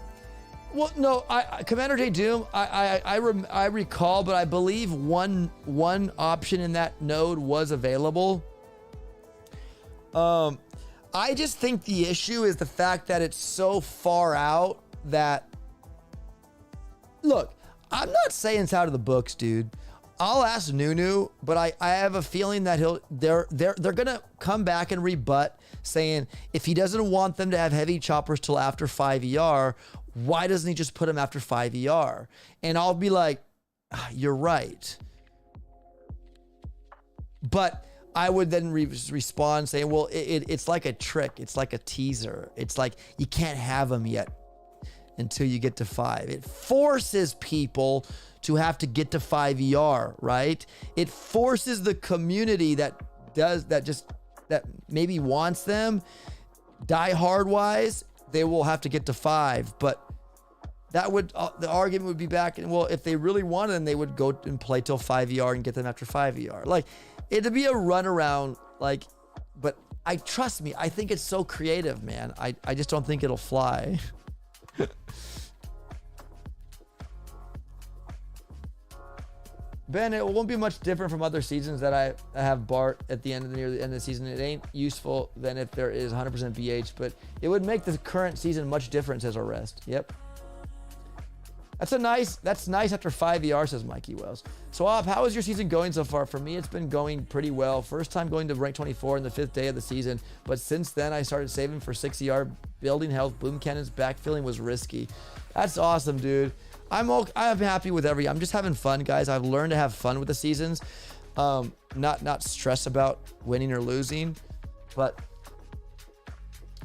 no, Commander J Doom, I recall, but I believe one option in that node was available. I just think the issue is the fact that it's so far out that, look, I'm not saying it's out of the books, dude. I'll ask Nunu, but I have a feeling that they're gonna come back and rebut, saying if he doesn't want them to have heavy choppers till after 5 ER, why doesn't he just put them after 5 ER? And I'll be like, you're right. But I would then respond saying, well, it's like a trick. It's like a teaser. It's like you can't have them yet until you get to 5. It forces people to have to get to 5 ER, right? It forces the community that maybe wants them, die hard wise, they will have to get to 5. But that would, the argument would be back, and well, if they really wanted them, they would go and play till 5 ER and get them after 5 ER. Like, it'd be a runaround, like, but trust me, I think it's so creative, man. I just don't think it'll fly. Ben, it won't be much different from other seasons that I have Bart at the end of near the end of the season. It ain't useful than if there is 100% BH, but it would make the current season much different, says Arrest. Yep. That's nice after 5 ER, says Mikey Wells. So, how is your season going so far? For me, it's been going pretty well. First time going to rank 24 in the 5th day of the season, but since then I started saving for 6 ER, building health, boom cannons, backfilling was risky. That's awesome, dude. I'm happy with I'm just having fun, guys. I've learned to have fun with the seasons. Not stress about winning or losing, but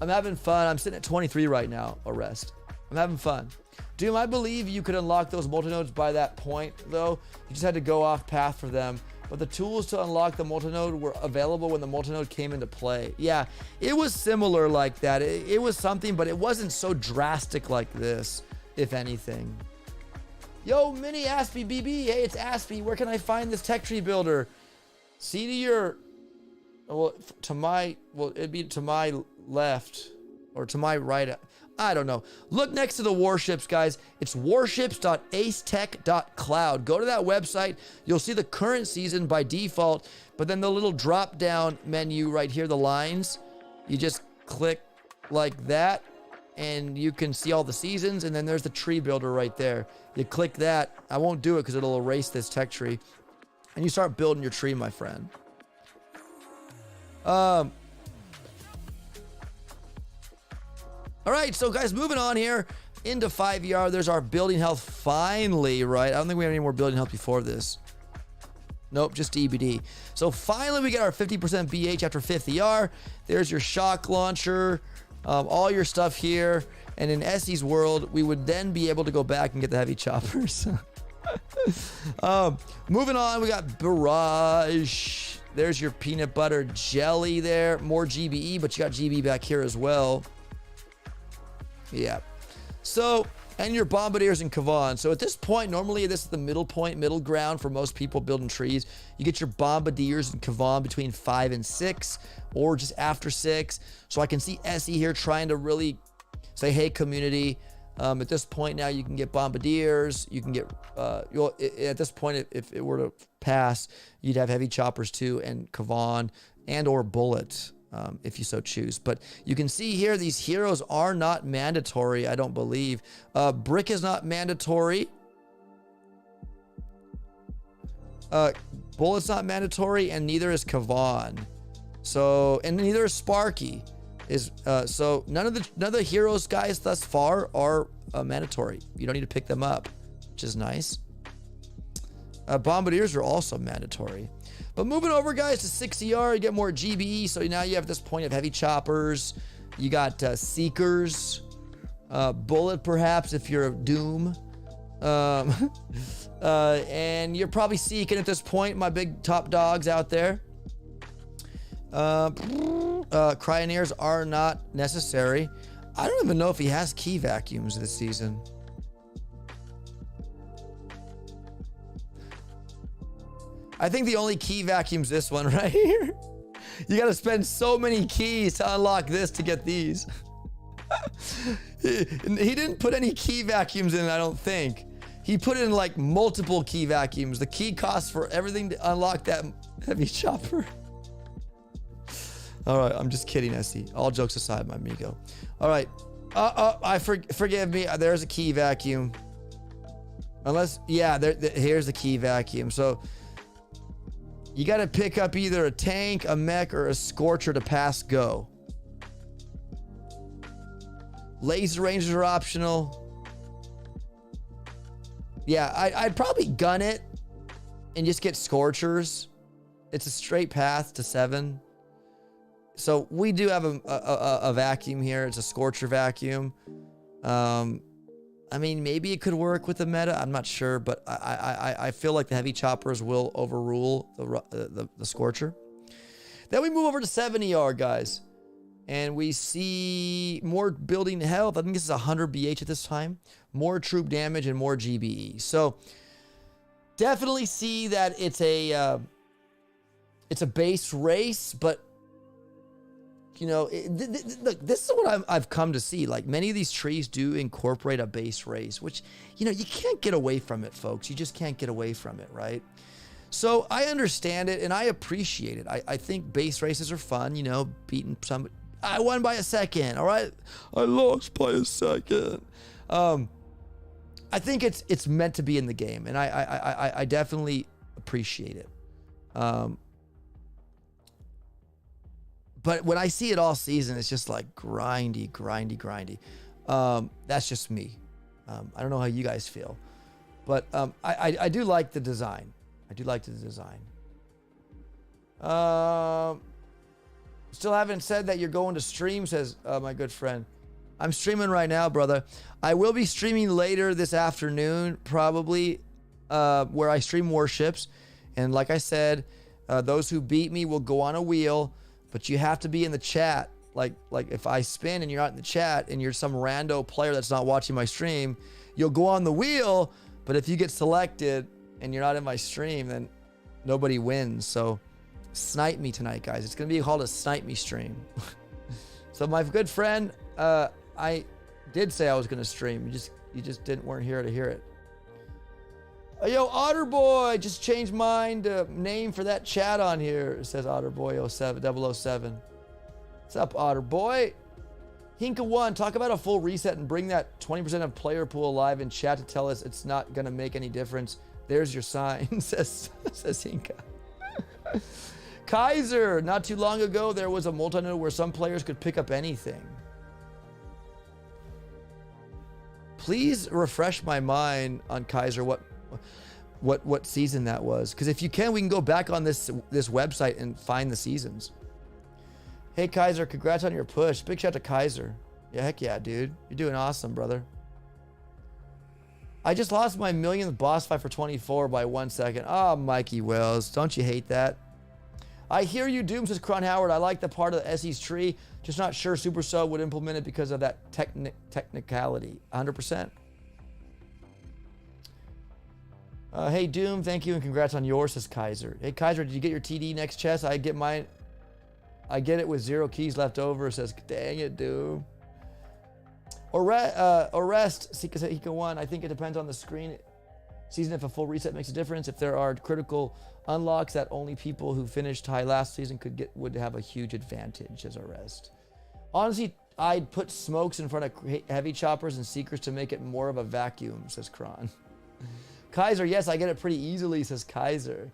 I'm having fun. I'm sitting at 23 right now, Arrest. I'm having fun. Doom, I believe you could unlock those multi-nodes by that point, though. You just had to go off path for them. But the tools to unlock the multi-node were available when the multi-node came into play. Yeah, it was similar like that. It was something, but it wasn't so drastic like this, if anything. Yo, Mini Aspie BB. Hey, it's Aspie. Where can I find this tech tree builder? See to your, well, it'd be to my left or to my right. I don't know. Look next to the Warships, guys. It's warships.acetech.cloud. Go to that website. You'll see the current season by default, but then the little drop-down menu right here, the lines, you just click like that, and you can see all the seasons, and then there's the tree builder right there. You click that. I won't do it because it'll erase this tech tree. And you start building your tree, my friend. All right, so guys, moving on here into 5 ER. There's our building health finally, right? I don't think we have any more building health before this. Nope, just EBD. So finally, we get our 50% BH after 5th ER. There's your shock launcher, all your stuff here. And in Essie's world, we would then be able to go back and get the heavy choppers. Moving on, we got Barrage. There's your peanut butter jelly there. More GBE, but you got GB back here as well. Yeah. So, and your Bombardiers and Kavan. So at this point, normally this is the middle point, middle ground for most people building trees. You get your Bombardiers and Kavan between 5 and 6, or just after 6. So I can see Essie here trying to really say, hey, community. At this point now, you can get Bombardiers. You can get, at this point, if it were to pass, you'd have heavy choppers too, and Kavan and or Bullet. If you so choose. But you can see here, these heroes are not mandatory, I don't believe. Brick is not mandatory. Bullet's not mandatory, and neither is Kavan. So, and neither is Sparky. So none of the heroes, guys, thus far are mandatory. You don't need to pick them up, which is nice. Bombardiers are also mandatory. But moving over, guys, to 6 ER, you get more GBE. So now you have this point of heavy choppers. You got Seekers. Bullet, perhaps, if you're a Doom. And you're probably Seeking at this point, my big top dogs out there. Cryoneers are not necessary. I don't even know if he has key vacuums this season. I think the only key vacuum's this one right here. You got to spend so many keys to unlock this to get these. He didn't put any key vacuums in, I don't think. He put in like multiple key vacuums. The key cost for everything to unlock that heavy chopper. All right, I'm just kidding, Essie. All jokes aside, my amigo. All right, forgive me. There's a key vacuum. Unless, yeah, here's the key vacuum. So you got to pick up either a tank, a mech, or a scorcher to pass go. Laser rangers are optional. Yeah, I'd probably gun it and just get scorchers. It's a straight path to 7. So we do have a vacuum here. It's a scorcher vacuum. I mean, maybe it could work with the meta. I'm not sure, but I feel like the heavy choppers will overrule the scorcher. Then we move over to 70R, guys. And we see more building health. I think this is 100 BH at this time. More troop damage and more GBE. So definitely see that it's a base race, but you know, look, this is what I've come to see. Like, many of these trees do incorporate a base race, which, you know, you can't get away from it, folks. You just can't get away from it, right? So I understand it and I appreciate it. I think base races are fun, you know, beating some. I won by a second, all right? I lost by a second. I think it's meant to be in the game, and I definitely appreciate it. But when I see it all season, it's just like grindy. That's just me. I don't know how you guys feel, but I do like the design. I do like the design. Still haven't said that you're going to stream, says my good friend. I'm streaming right now, brother. I will be streaming later this afternoon, probably, where I stream Warships. And like I said, those who beat me will go on a wheel, but you have to be in the chat. Like if I spin and you're not in the chat and you're some rando player that's not watching my stream, you'll go on the wheel, but if you get selected and you're not in my stream, then nobody wins. So snipe me tonight, guys. It's gonna be called a snipe me stream. So my good friend, I did say I was gonna stream. You just weren't here to hear it. Yo, Otterboy just changed my name for that chat on here. It says Otterboy 007. What's up, Otterboy? Hinka1, talk about a full reset and bring that 20% of player pool alive in chat to tell us it's not gonna make any difference. There's your sign, says Hinka. Kaiser, not too long ago, there was a multi-node where some players could pick up anything. Please refresh my mind on Kaiser, what season that was. Because if you can, we can go back on this website and find the seasons. Hey, Kaiser, congrats on your push. Big shout out to Kaiser. Yeah, heck yeah, dude. You're doing awesome, brother. I just lost my millionth boss fight for 24 by 1 second. Oh, Mikey Wells, don't you hate that? I hear you, Doom, says Cron Howard. I like the part of the Essie's tree. Just not sure Super Sub would implement it because of that technicality. 100%. Hey, Doom, thank you and congrats on yours, says Kaiser. Hey, Kaiser, did you get your TD next chest? I get mine. I get it with 0 keys left over, says, dang it, Doom. Arrest, Hika 1. I think it depends on the screen season if a full reset makes a difference. If there are critical unlocks that only people who finished high last season would have a huge advantage as Arrest. Honestly, I'd put smokes in front of heavy choppers and seekers to make it more of a vacuum, says Kron. Kaiser, yes, I get it pretty easily, says Kaiser.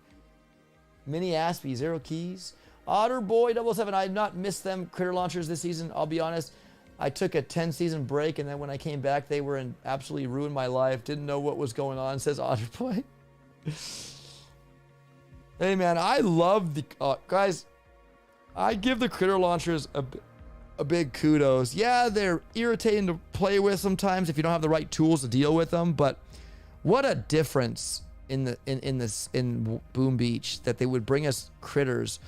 Mini Aspie, 0 keys. Otterboy 007, I have not missed them critter launchers this season. I'll be honest. I took a 10-season break, and then when I came back, they were absolutely ruined my life. Didn't know what was going on, says Otterboy. Hey, man, I love the... guys, I give the critter launchers a big kudos. Yeah, they're irritating to play with sometimes if you don't have the right tools to deal with them, but what a difference in Boom Beach that they would bring us critters.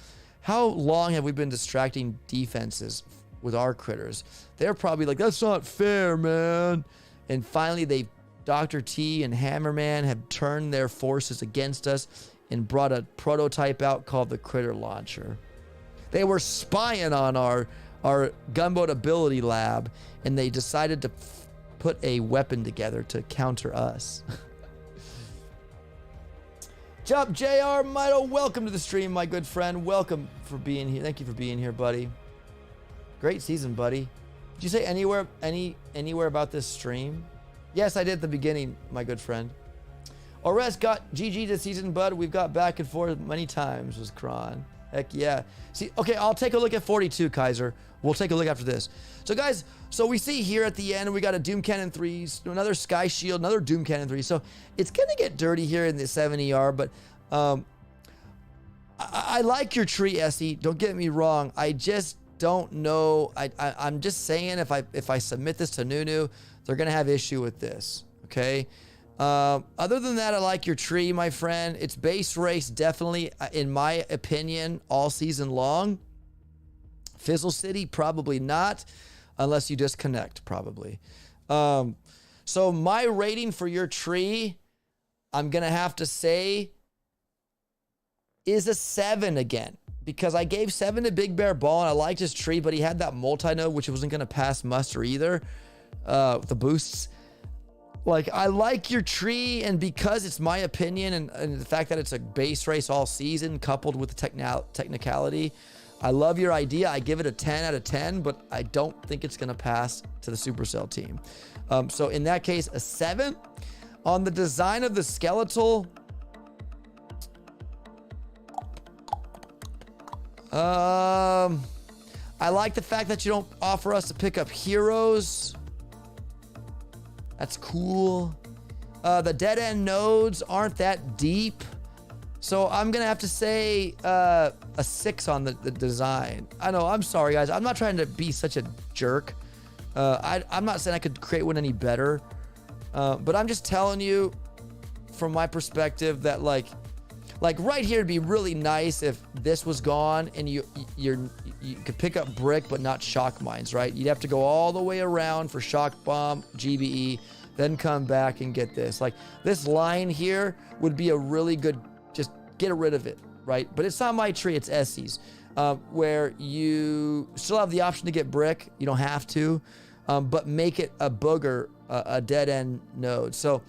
How long have we been distracting defenses with our critters? They're probably like, that's not fair, man. And finally, Dr. T and Hammerman have turned their forces against us and brought a prototype out called the Critter Launcher. They were spying on our gunboat ability lab, and they decided to put a weapon together to counter us. Jump JR Mito, welcome to the stream, my good friend. Welcome for being here. Thank you for being here, buddy. Great season, buddy. Did you say anywhere about this stream? Yes, I did at the beginning, my good friend. Ores got GG this season, bud. We've got back and forth many times, was Kron. Heck yeah. See, okay, I'll take a look at 42, Kaiser. We'll take a look after this. So guys, so we see here at the end, we got a Doom Cannon 3, another Sky Shield, another Doom Cannon 3. So it's gonna get dirty here in the 7ER, but I like your tree, Essie. Don't get me wrong. I just don't know. I'm just saying if I submit this to Nunu, they're gonna have issue with this, okay? Other than that, I like your tree, my friend. It's base race, definitely, in my opinion, all season long. Fizzle City, probably not, unless you disconnect, probably. So my rating for your tree, I'm gonna have to say, is a 7 again. Because I gave 7 to Big Bear Ballin. I liked his tree, but he had that multi-node, which wasn't gonna pass muster either. The boosts. Like, I like your tree, and because it's my opinion and the fact that it's a base race all season coupled with the technicality, I love your idea. I give it a 10 out of 10, but I don't think it's going to pass to the Supercell team. So in that case, a 7. On the design of the skeletal, I like the fact that you don't offer us to pick up heroes. That's cool. The dead end nodes aren't that deep. So I'm going to have to say a 6 on the design. I know, I'm sorry, guys. I'm not trying to be such a jerk. I'm not saying I could create one any better. But I'm just telling you from my perspective that like right here, it'd be really nice if this was gone and you could pick up brick but not shock mines, right? You'd have to go all the way around for shock bomb, GBE, then come back and get this. Like, this line here would be a really good, just get rid of it, right? But it's not my tree, it's Essie's, where you still have the option to get brick. You don't have to, but make it a booger, a dead end node. So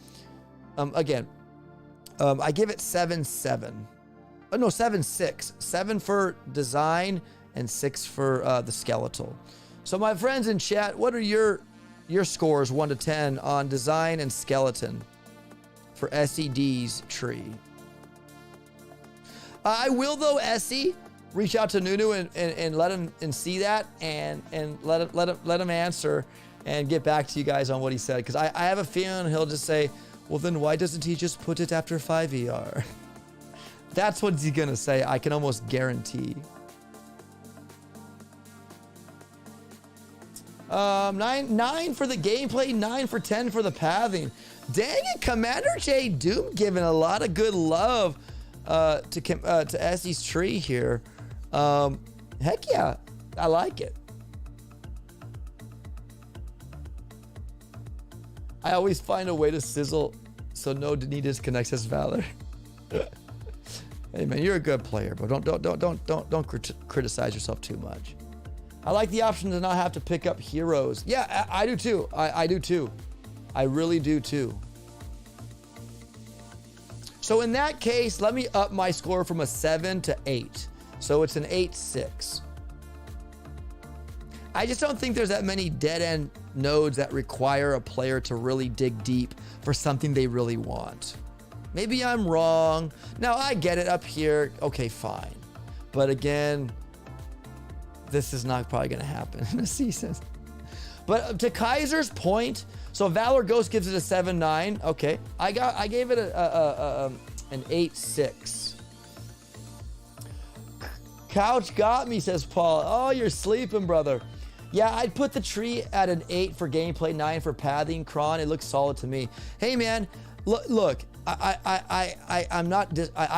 again, I give it 7-7. Oh, no, 7-6. 7 for design and 6 for the skeletal. So my friends in chat, what are your scores 1 to 10 on design and skeleton for SED's tree? I will, though, Essie, reach out to Nunu and let him and see that and let him answer and get back to you guys on what he said, because I have a feeling he'll just say, well, then why doesn't he just put it after 5ER? That's what he's gonna say. I can almost guarantee. 9 for the gameplay, 9 for 10 for the pathing. Dang it, Commander J Doom giving a lot of good love to Essie's tree here. Heck yeah, I like it. I always find a way to sizzle so no need disconnects his valor. Hey man, you're a good player, but don't criticize yourself too much. I like the option to not have to pick up heroes. Yeah, I do too. I do too. I really do too. So in that case, let me up my score from a 7 to 8. So it's an 8-6. I just don't think there's that many dead end nodes that require a player to really dig deep for something they really want. Maybe I'm wrong. Now I get it up here. Okay, fine. But again, this is not probably going to happen in a season. But to Kaiser's point, so Valor Ghost gives it a 7-9. Okay, I gave it an 8-6. Couch got me, says Paul. Oh, you're sleeping, brother. Yeah, I'd put the tree at an 8 for gameplay, 9 for pathing. Kron, it looks solid to me. Hey man, look. I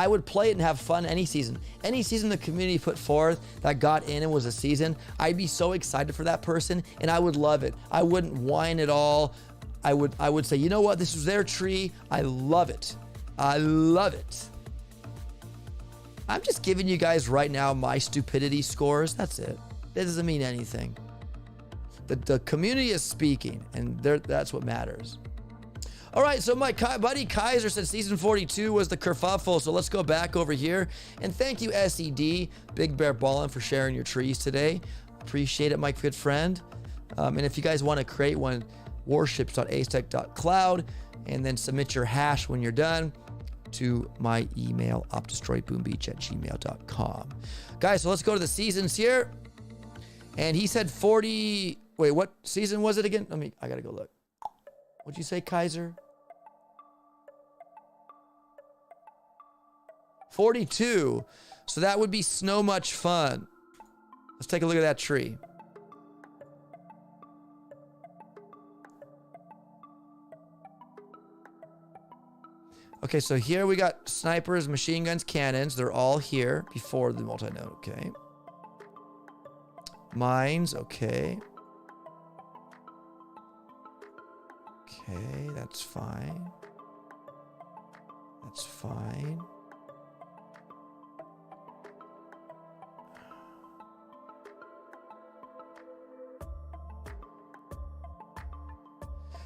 would play it and have fun any season. Any season the community put forth that got in and was a season, I'd be so excited for that person and I would love it. I wouldn't whine at all. I would say, you know what? This was their tree. I love it. I love it. I'm just giving you guys right now my stupidity scores. That's it. That doesn't mean anything. The community is speaking, and that's what matters. All right, so my buddy Kaiser said season 42 was the kerfuffle, so let's go back over here. And thank you, SED, Big Bear Ballin, for sharing your trees today. Appreciate it, my good friend. And if you guys want to create one, warships.acetech.cloud, and then submit your hash when you're done to my email, opdestroyboombeach@gmail.com. Guys, so let's go to the seasons here. And he said 40... Wait, what season was it again? I gotta go look. What'd you say, Kaiser? 42. So that would be Snow Much Fun. Let's take a look at that tree. Okay, so here we got snipers, machine guns, cannons. They're all here before the multi-node, okay. Mines, okay. Okay, that's fine. That's fine.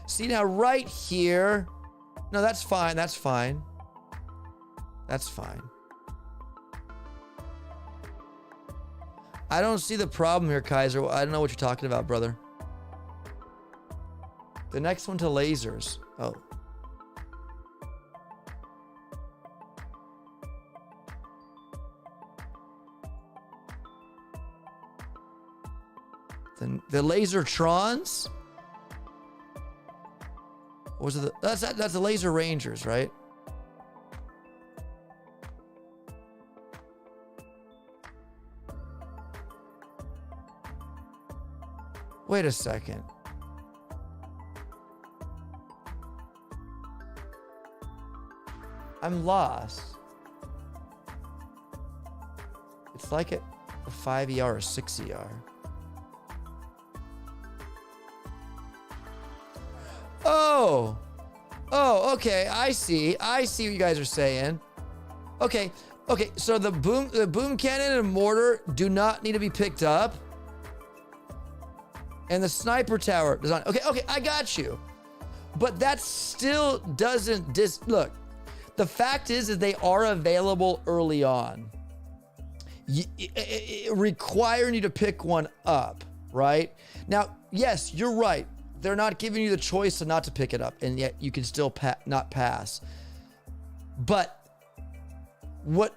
See now right here. No, that's fine. That's fine. That's fine. I don't see the problem here, Kaiser. I don't know what you're talking about, brother. The next one to lasers. Oh. Then the Lasertrons? Or was it that's the Laser Rangers, right? Wait a second. I'm lost. It's like a 5 ER or 6 ER. Oh, okay. I see what you guys are saying. Okay. So the boom cannon and mortar do not need to be picked up, and the sniper tower does not. Okay. I got you, but that still doesn't look. The fact is that they are available early on, requiring you to pick one up, right? Now, yes, you're right. They're not giving you the choice to not to pick it up, and yet you can still not pass. But what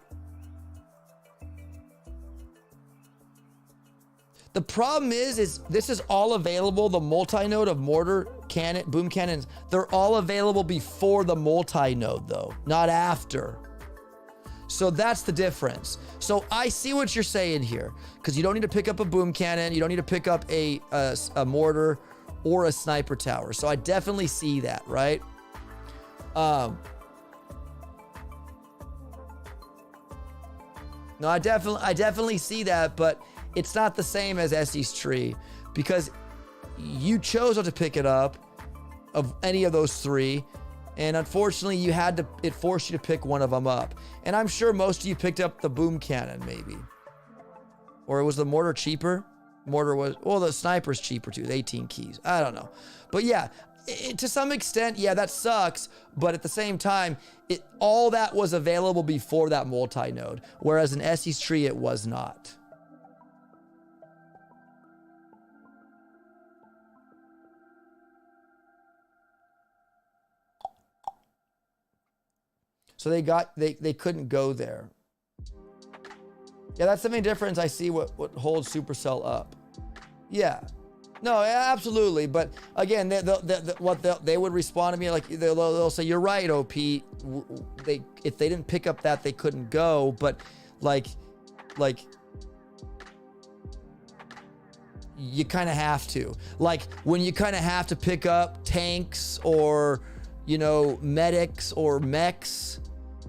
the problem is this is all available. The multi-node of mortar, cannon, boom cannons, they're all available before the multi-node, though, not after. So that's the difference. So I see what you're saying here, because you don't need to pick up a boom cannon, you don't need to pick up a mortar or a sniper tower. So I definitely see that, right? No, I definitely see that, but it's not the same as Essie's tree, because you chose not to pick it up of any of those three, and unfortunately it forced you to pick one of them up. And I'm sure most of you picked up the boom cannon, maybe. Or was the mortar cheaper? Mortar was, well, the sniper's cheaper too, 18 keys. I don't know. But yeah, to some extent, yeah, that sucks. But at the same time, all that was available before that multi-node, whereas in Essie's tree, it was not. So they couldn't go there. Yeah, that's the main difference. I see what holds Supercell up. Yeah. No, absolutely. But again, they would respond to me like they'll say, "You're right, OP." If they didn't pick up that, they couldn't go. But like you kind of have to. Like when you kind of have to pick up tanks or medics or mechs.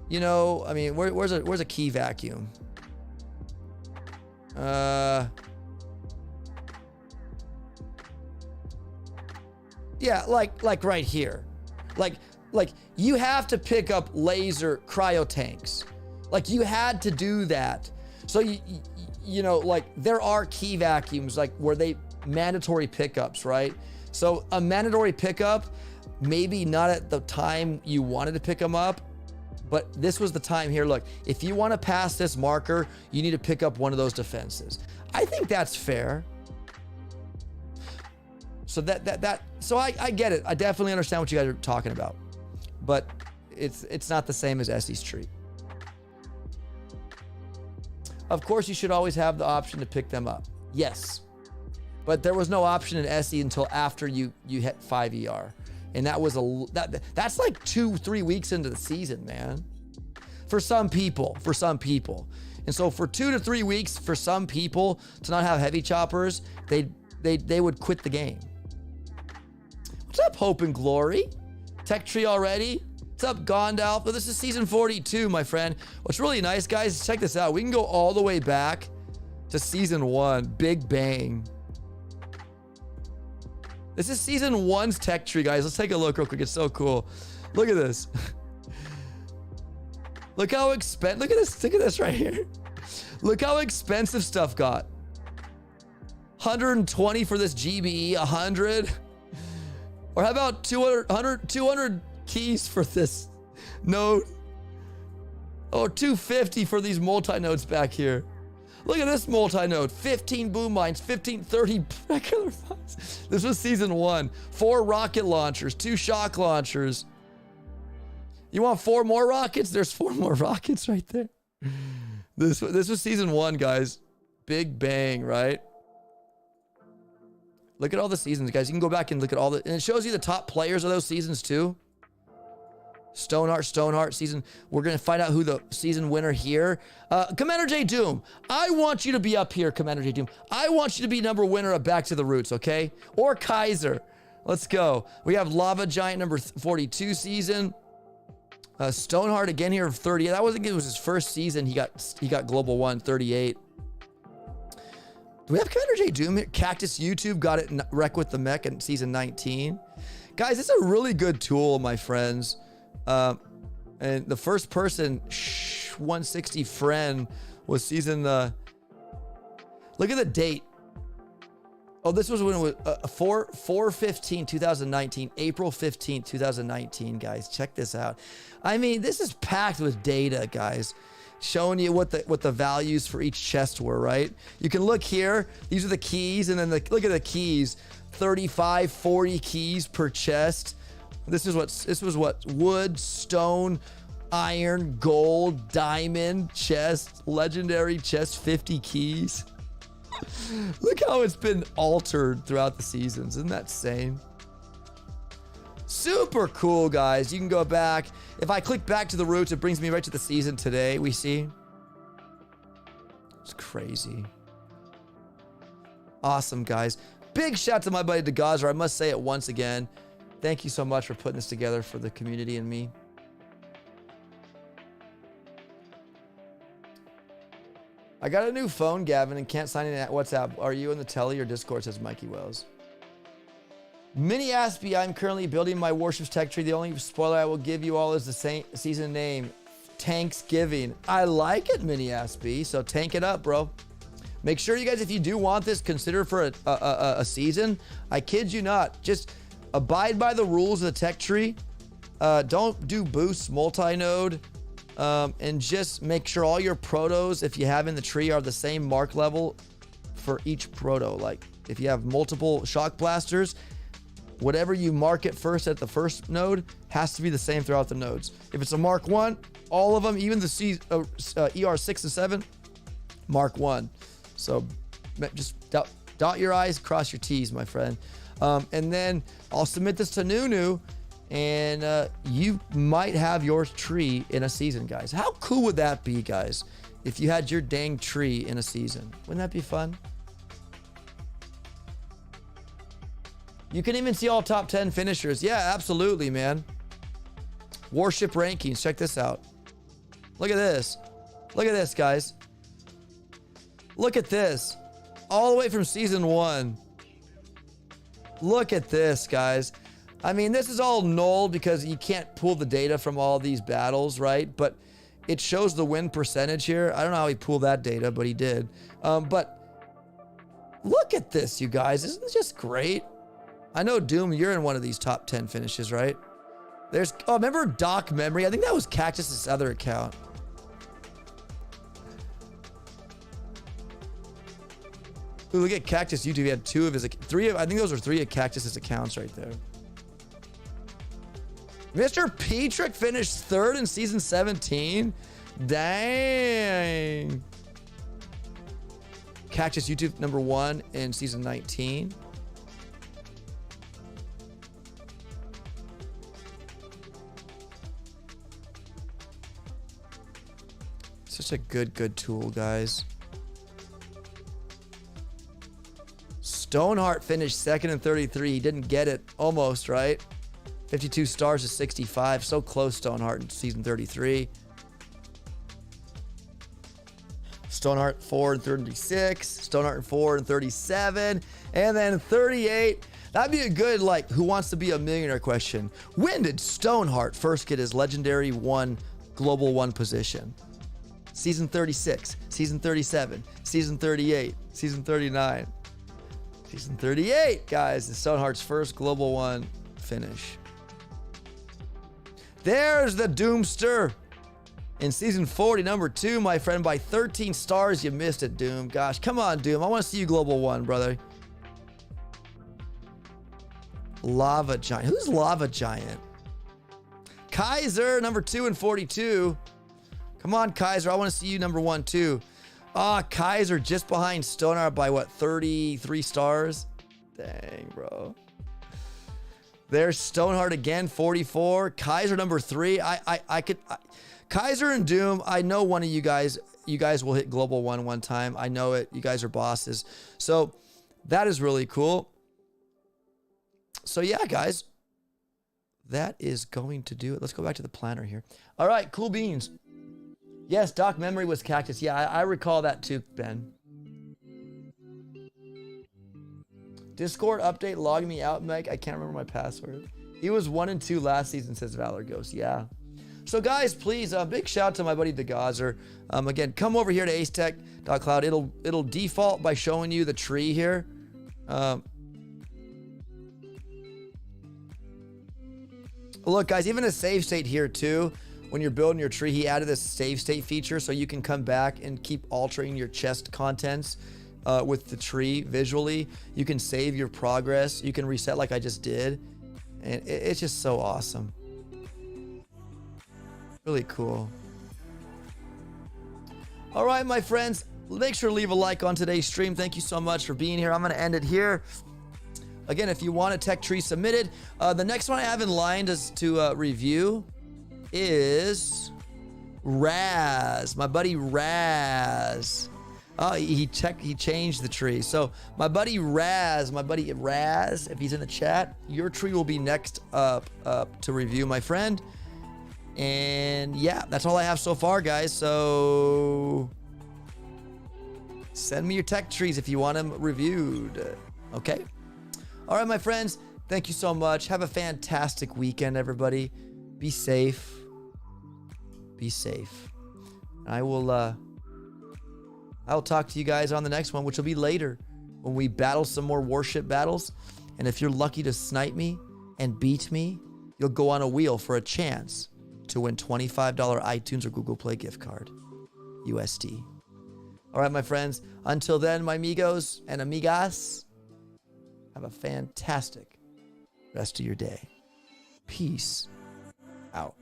I mean, where's a key vacuum? Yeah, like right here. Like you have to pick up laser cryo tanks. Like, you had to do that. So, you know, like, there are key vacuums, like, where they mandatory pickups, right? So, a mandatory pickup, maybe not at the time you wanted to pick them up, but this was the time here. Look, if you want to pass this marker, you need to pick up one of those defenses. I think that's fair. So so I get it. I definitely understand what you guys are talking about, but it's not the same as Essie's tree. Of course, you should always have the option to pick them up. Yes, but there was no option in Essie until after you hit 5 ER, and that was that's like 2-3 weeks into the season, man. For some people. And so for 2 to 3 weeks, for some people to not have heavy choppers, they would quit the game. What's up, Hope and Glory? Tech tree already? What's up, Gondalf? Well, this is season 42, my friend. What's really nice, guys, check this out. We can go all the way back to season 1, Big Bang. This is season 1's tech tree, guys. Let's take a look real quick. It's so cool. Look at this. Look how expensive, look at this right here. Look how expensive stuff got. 120 for this GBE, 100. Or how about 200 keys for this node? Or 250 for these multi-nodes back here. Look at this multi-node, 15 boom mines, 30 regular mines. This was season 1. 4 rocket launchers, 2 shock launchers. You want 4 more rockets? There's 4 more rockets right there. This was season 1, guys. Big Bang, right? Look at all the seasons, guys. You can go back and look at and it shows you the top players of those seasons too. Stoneheart season. We're gonna find out who the season winner here. Commander J Doom, I want you to be up here, Commander J Doom. I want you to be number winner of Back to the Roots, okay? Or Kaiser. Let's go. We have Lava Giant number 42 season. Stoneheart again here of 38. That wasn't, it was his first season. He got Global 1, 38. Do we have Commander J Doom here? Cactus YouTube got it Wreck with the Mech in season 19. Guys, it's a really good tool, my friends. And the first person, 160 friend, was season, look at the date. Oh, this was when it was 4/15/2019, April 15th, 2019, guys. Check this out. I mean, this is packed with data, guys, showing you what the values for each chest were, right? You can look here. These are the keys, and then look at the keys. 35, 40 keys per chest. This was what wood, stone, iron, gold, diamond, chest, legendary chest, 50 keys. Look how it's been altered throughout the seasons. Isn't that insane? Super cool, guys. You can go back. If I click back to the roots, it brings me right to the season today. We see. It's crazy. Awesome, guys. Big shout to my buddy DeGazer. I must say it once again. Thank you so much for putting this together for the community and me. I got a new phone, Gavin, and can't sign in at WhatsApp. Are you in the Telly or Discord, says Mikey Wells. Mini Aspie, I'm currently building my Warships tech tree. The only spoiler I will give you all is the season name, Tanksgiving. I like it, Mini Aspie, so tank it up, bro. Make sure you guys, if you do want this, consider for a season. I kid you not. Just abide by the rules of the tech tree. Don't do boosts multi-node. And just make sure all your protos, if you have in the tree, are the same mark level for each proto. Like if you have multiple shock blasters, whatever you mark it first at the first node has to be the same throughout the nodes. If it's a Mark 1, all of them, even the ER 6 and 7, Mark 1. So just dot your I's, cross your T's, my friend. And then I'll submit this to Nunu, and you might have your tree in a season, guys. How cool would that be, guys, if you had your dang tree in a season? Wouldn't that be fun? You can even see all top 10 finishers. Yeah, absolutely, man. Warship rankings. Check this out. Look at this. Look at this, guys. Look at this. All the way from season 1. Look at this, guys. I mean, this is all null because you can't pull the data from all these battles, right? But it shows the win percentage here. I don't know how he pulled that data, but he did. But look at this, you guys. Isn't this just great? I know, Doom, you're in one of these top 10 finishes, right? There's, oh, remember Doc Memory? I think that was Cactus's other account. Ooh, look at Cactus YouTube. He had two of his, I think those are three of Cactus's accounts right there. Mr. Petrick finished 3rd in season 17. Dang. Cactus YouTube #1 in season 19. Such a good tool, guys. Stoneheart finished 2nd in 33. He didn't get it. Almost, right? 52 stars to 65. So close, Stoneheart, in season 33. Stoneheart 4 and 36. Stoneheart 4 and 37. And then 38. That'd be a good, like, Who Wants to Be a Millionaire question. When did Stoneheart first get his legendary Global 1 position? Season 36. Season 37. Season 38. Season 39. Season 38, guys. Is Stoneheart's first Global 1 finish. There's the Doomster. In season 40, #2, my friend, by 13 stars. You missed it, Doom. Gosh, come on, Doom. I want to see you Global 1, brother. Lava Giant. Who's Lava Giant? Kaiser, #2 in 42. Come on, Kaiser. I want to see you #1, too. Ah, Kaiser just behind Stoneheart by, what, 33 stars? Dang, bro. There's Stoneheart again, 44. Kaiser #3. Kaiser and Doom, I know one of you guys will hit Global 1 one time. I know it. You guys are bosses. So that is really cool. So yeah, guys, that is going to do it. Let's go back to the planner here. All right, cool beans. Yes, Doc Memory was Cactus. Yeah, I recall that too, Ben. Discord update, log me out, Meg. I can't remember my password. He was 1 and 2 last season, says Valor Ghost. Yeah. So guys, please, big shout out to my buddy the Gazer. Again, come over here to acetech.cloud. It'll default by showing you the tree here. Look, guys, even a save state here too. When you're building your tree, he added this save state feature so you can come back and keep altering your chest contents with the tree visually. You can save your progress. You can reset like I just did. And it's just so awesome. Really cool. All right, my friends, make sure to leave a like on today's stream. Thank you so much for being here. I'm going to end it here. Again, if you want a tech tree submitted, the next one I have in line to review is Raz, my buddy Raz. Oh, he changed the tree. So my buddy Raz, if he's in the chat, your tree will be next up to review, my friend. And yeah, that's all I have so far, guys. So send me your tech trees if you want them reviewed. Okay. All right, my friends. Thank you so much. Have a fantastic weekend, everybody. Be safe. Be safe. I will talk to you guys on the next one, which will be later when we battle some more warship battles. And if you're lucky to snipe me and beat me, you'll go on a wheel for a chance to win $25 iTunes or Google Play gift card. USD. All right, my friends. Until then, my amigos and amigas, have a fantastic rest of your day. Peace out.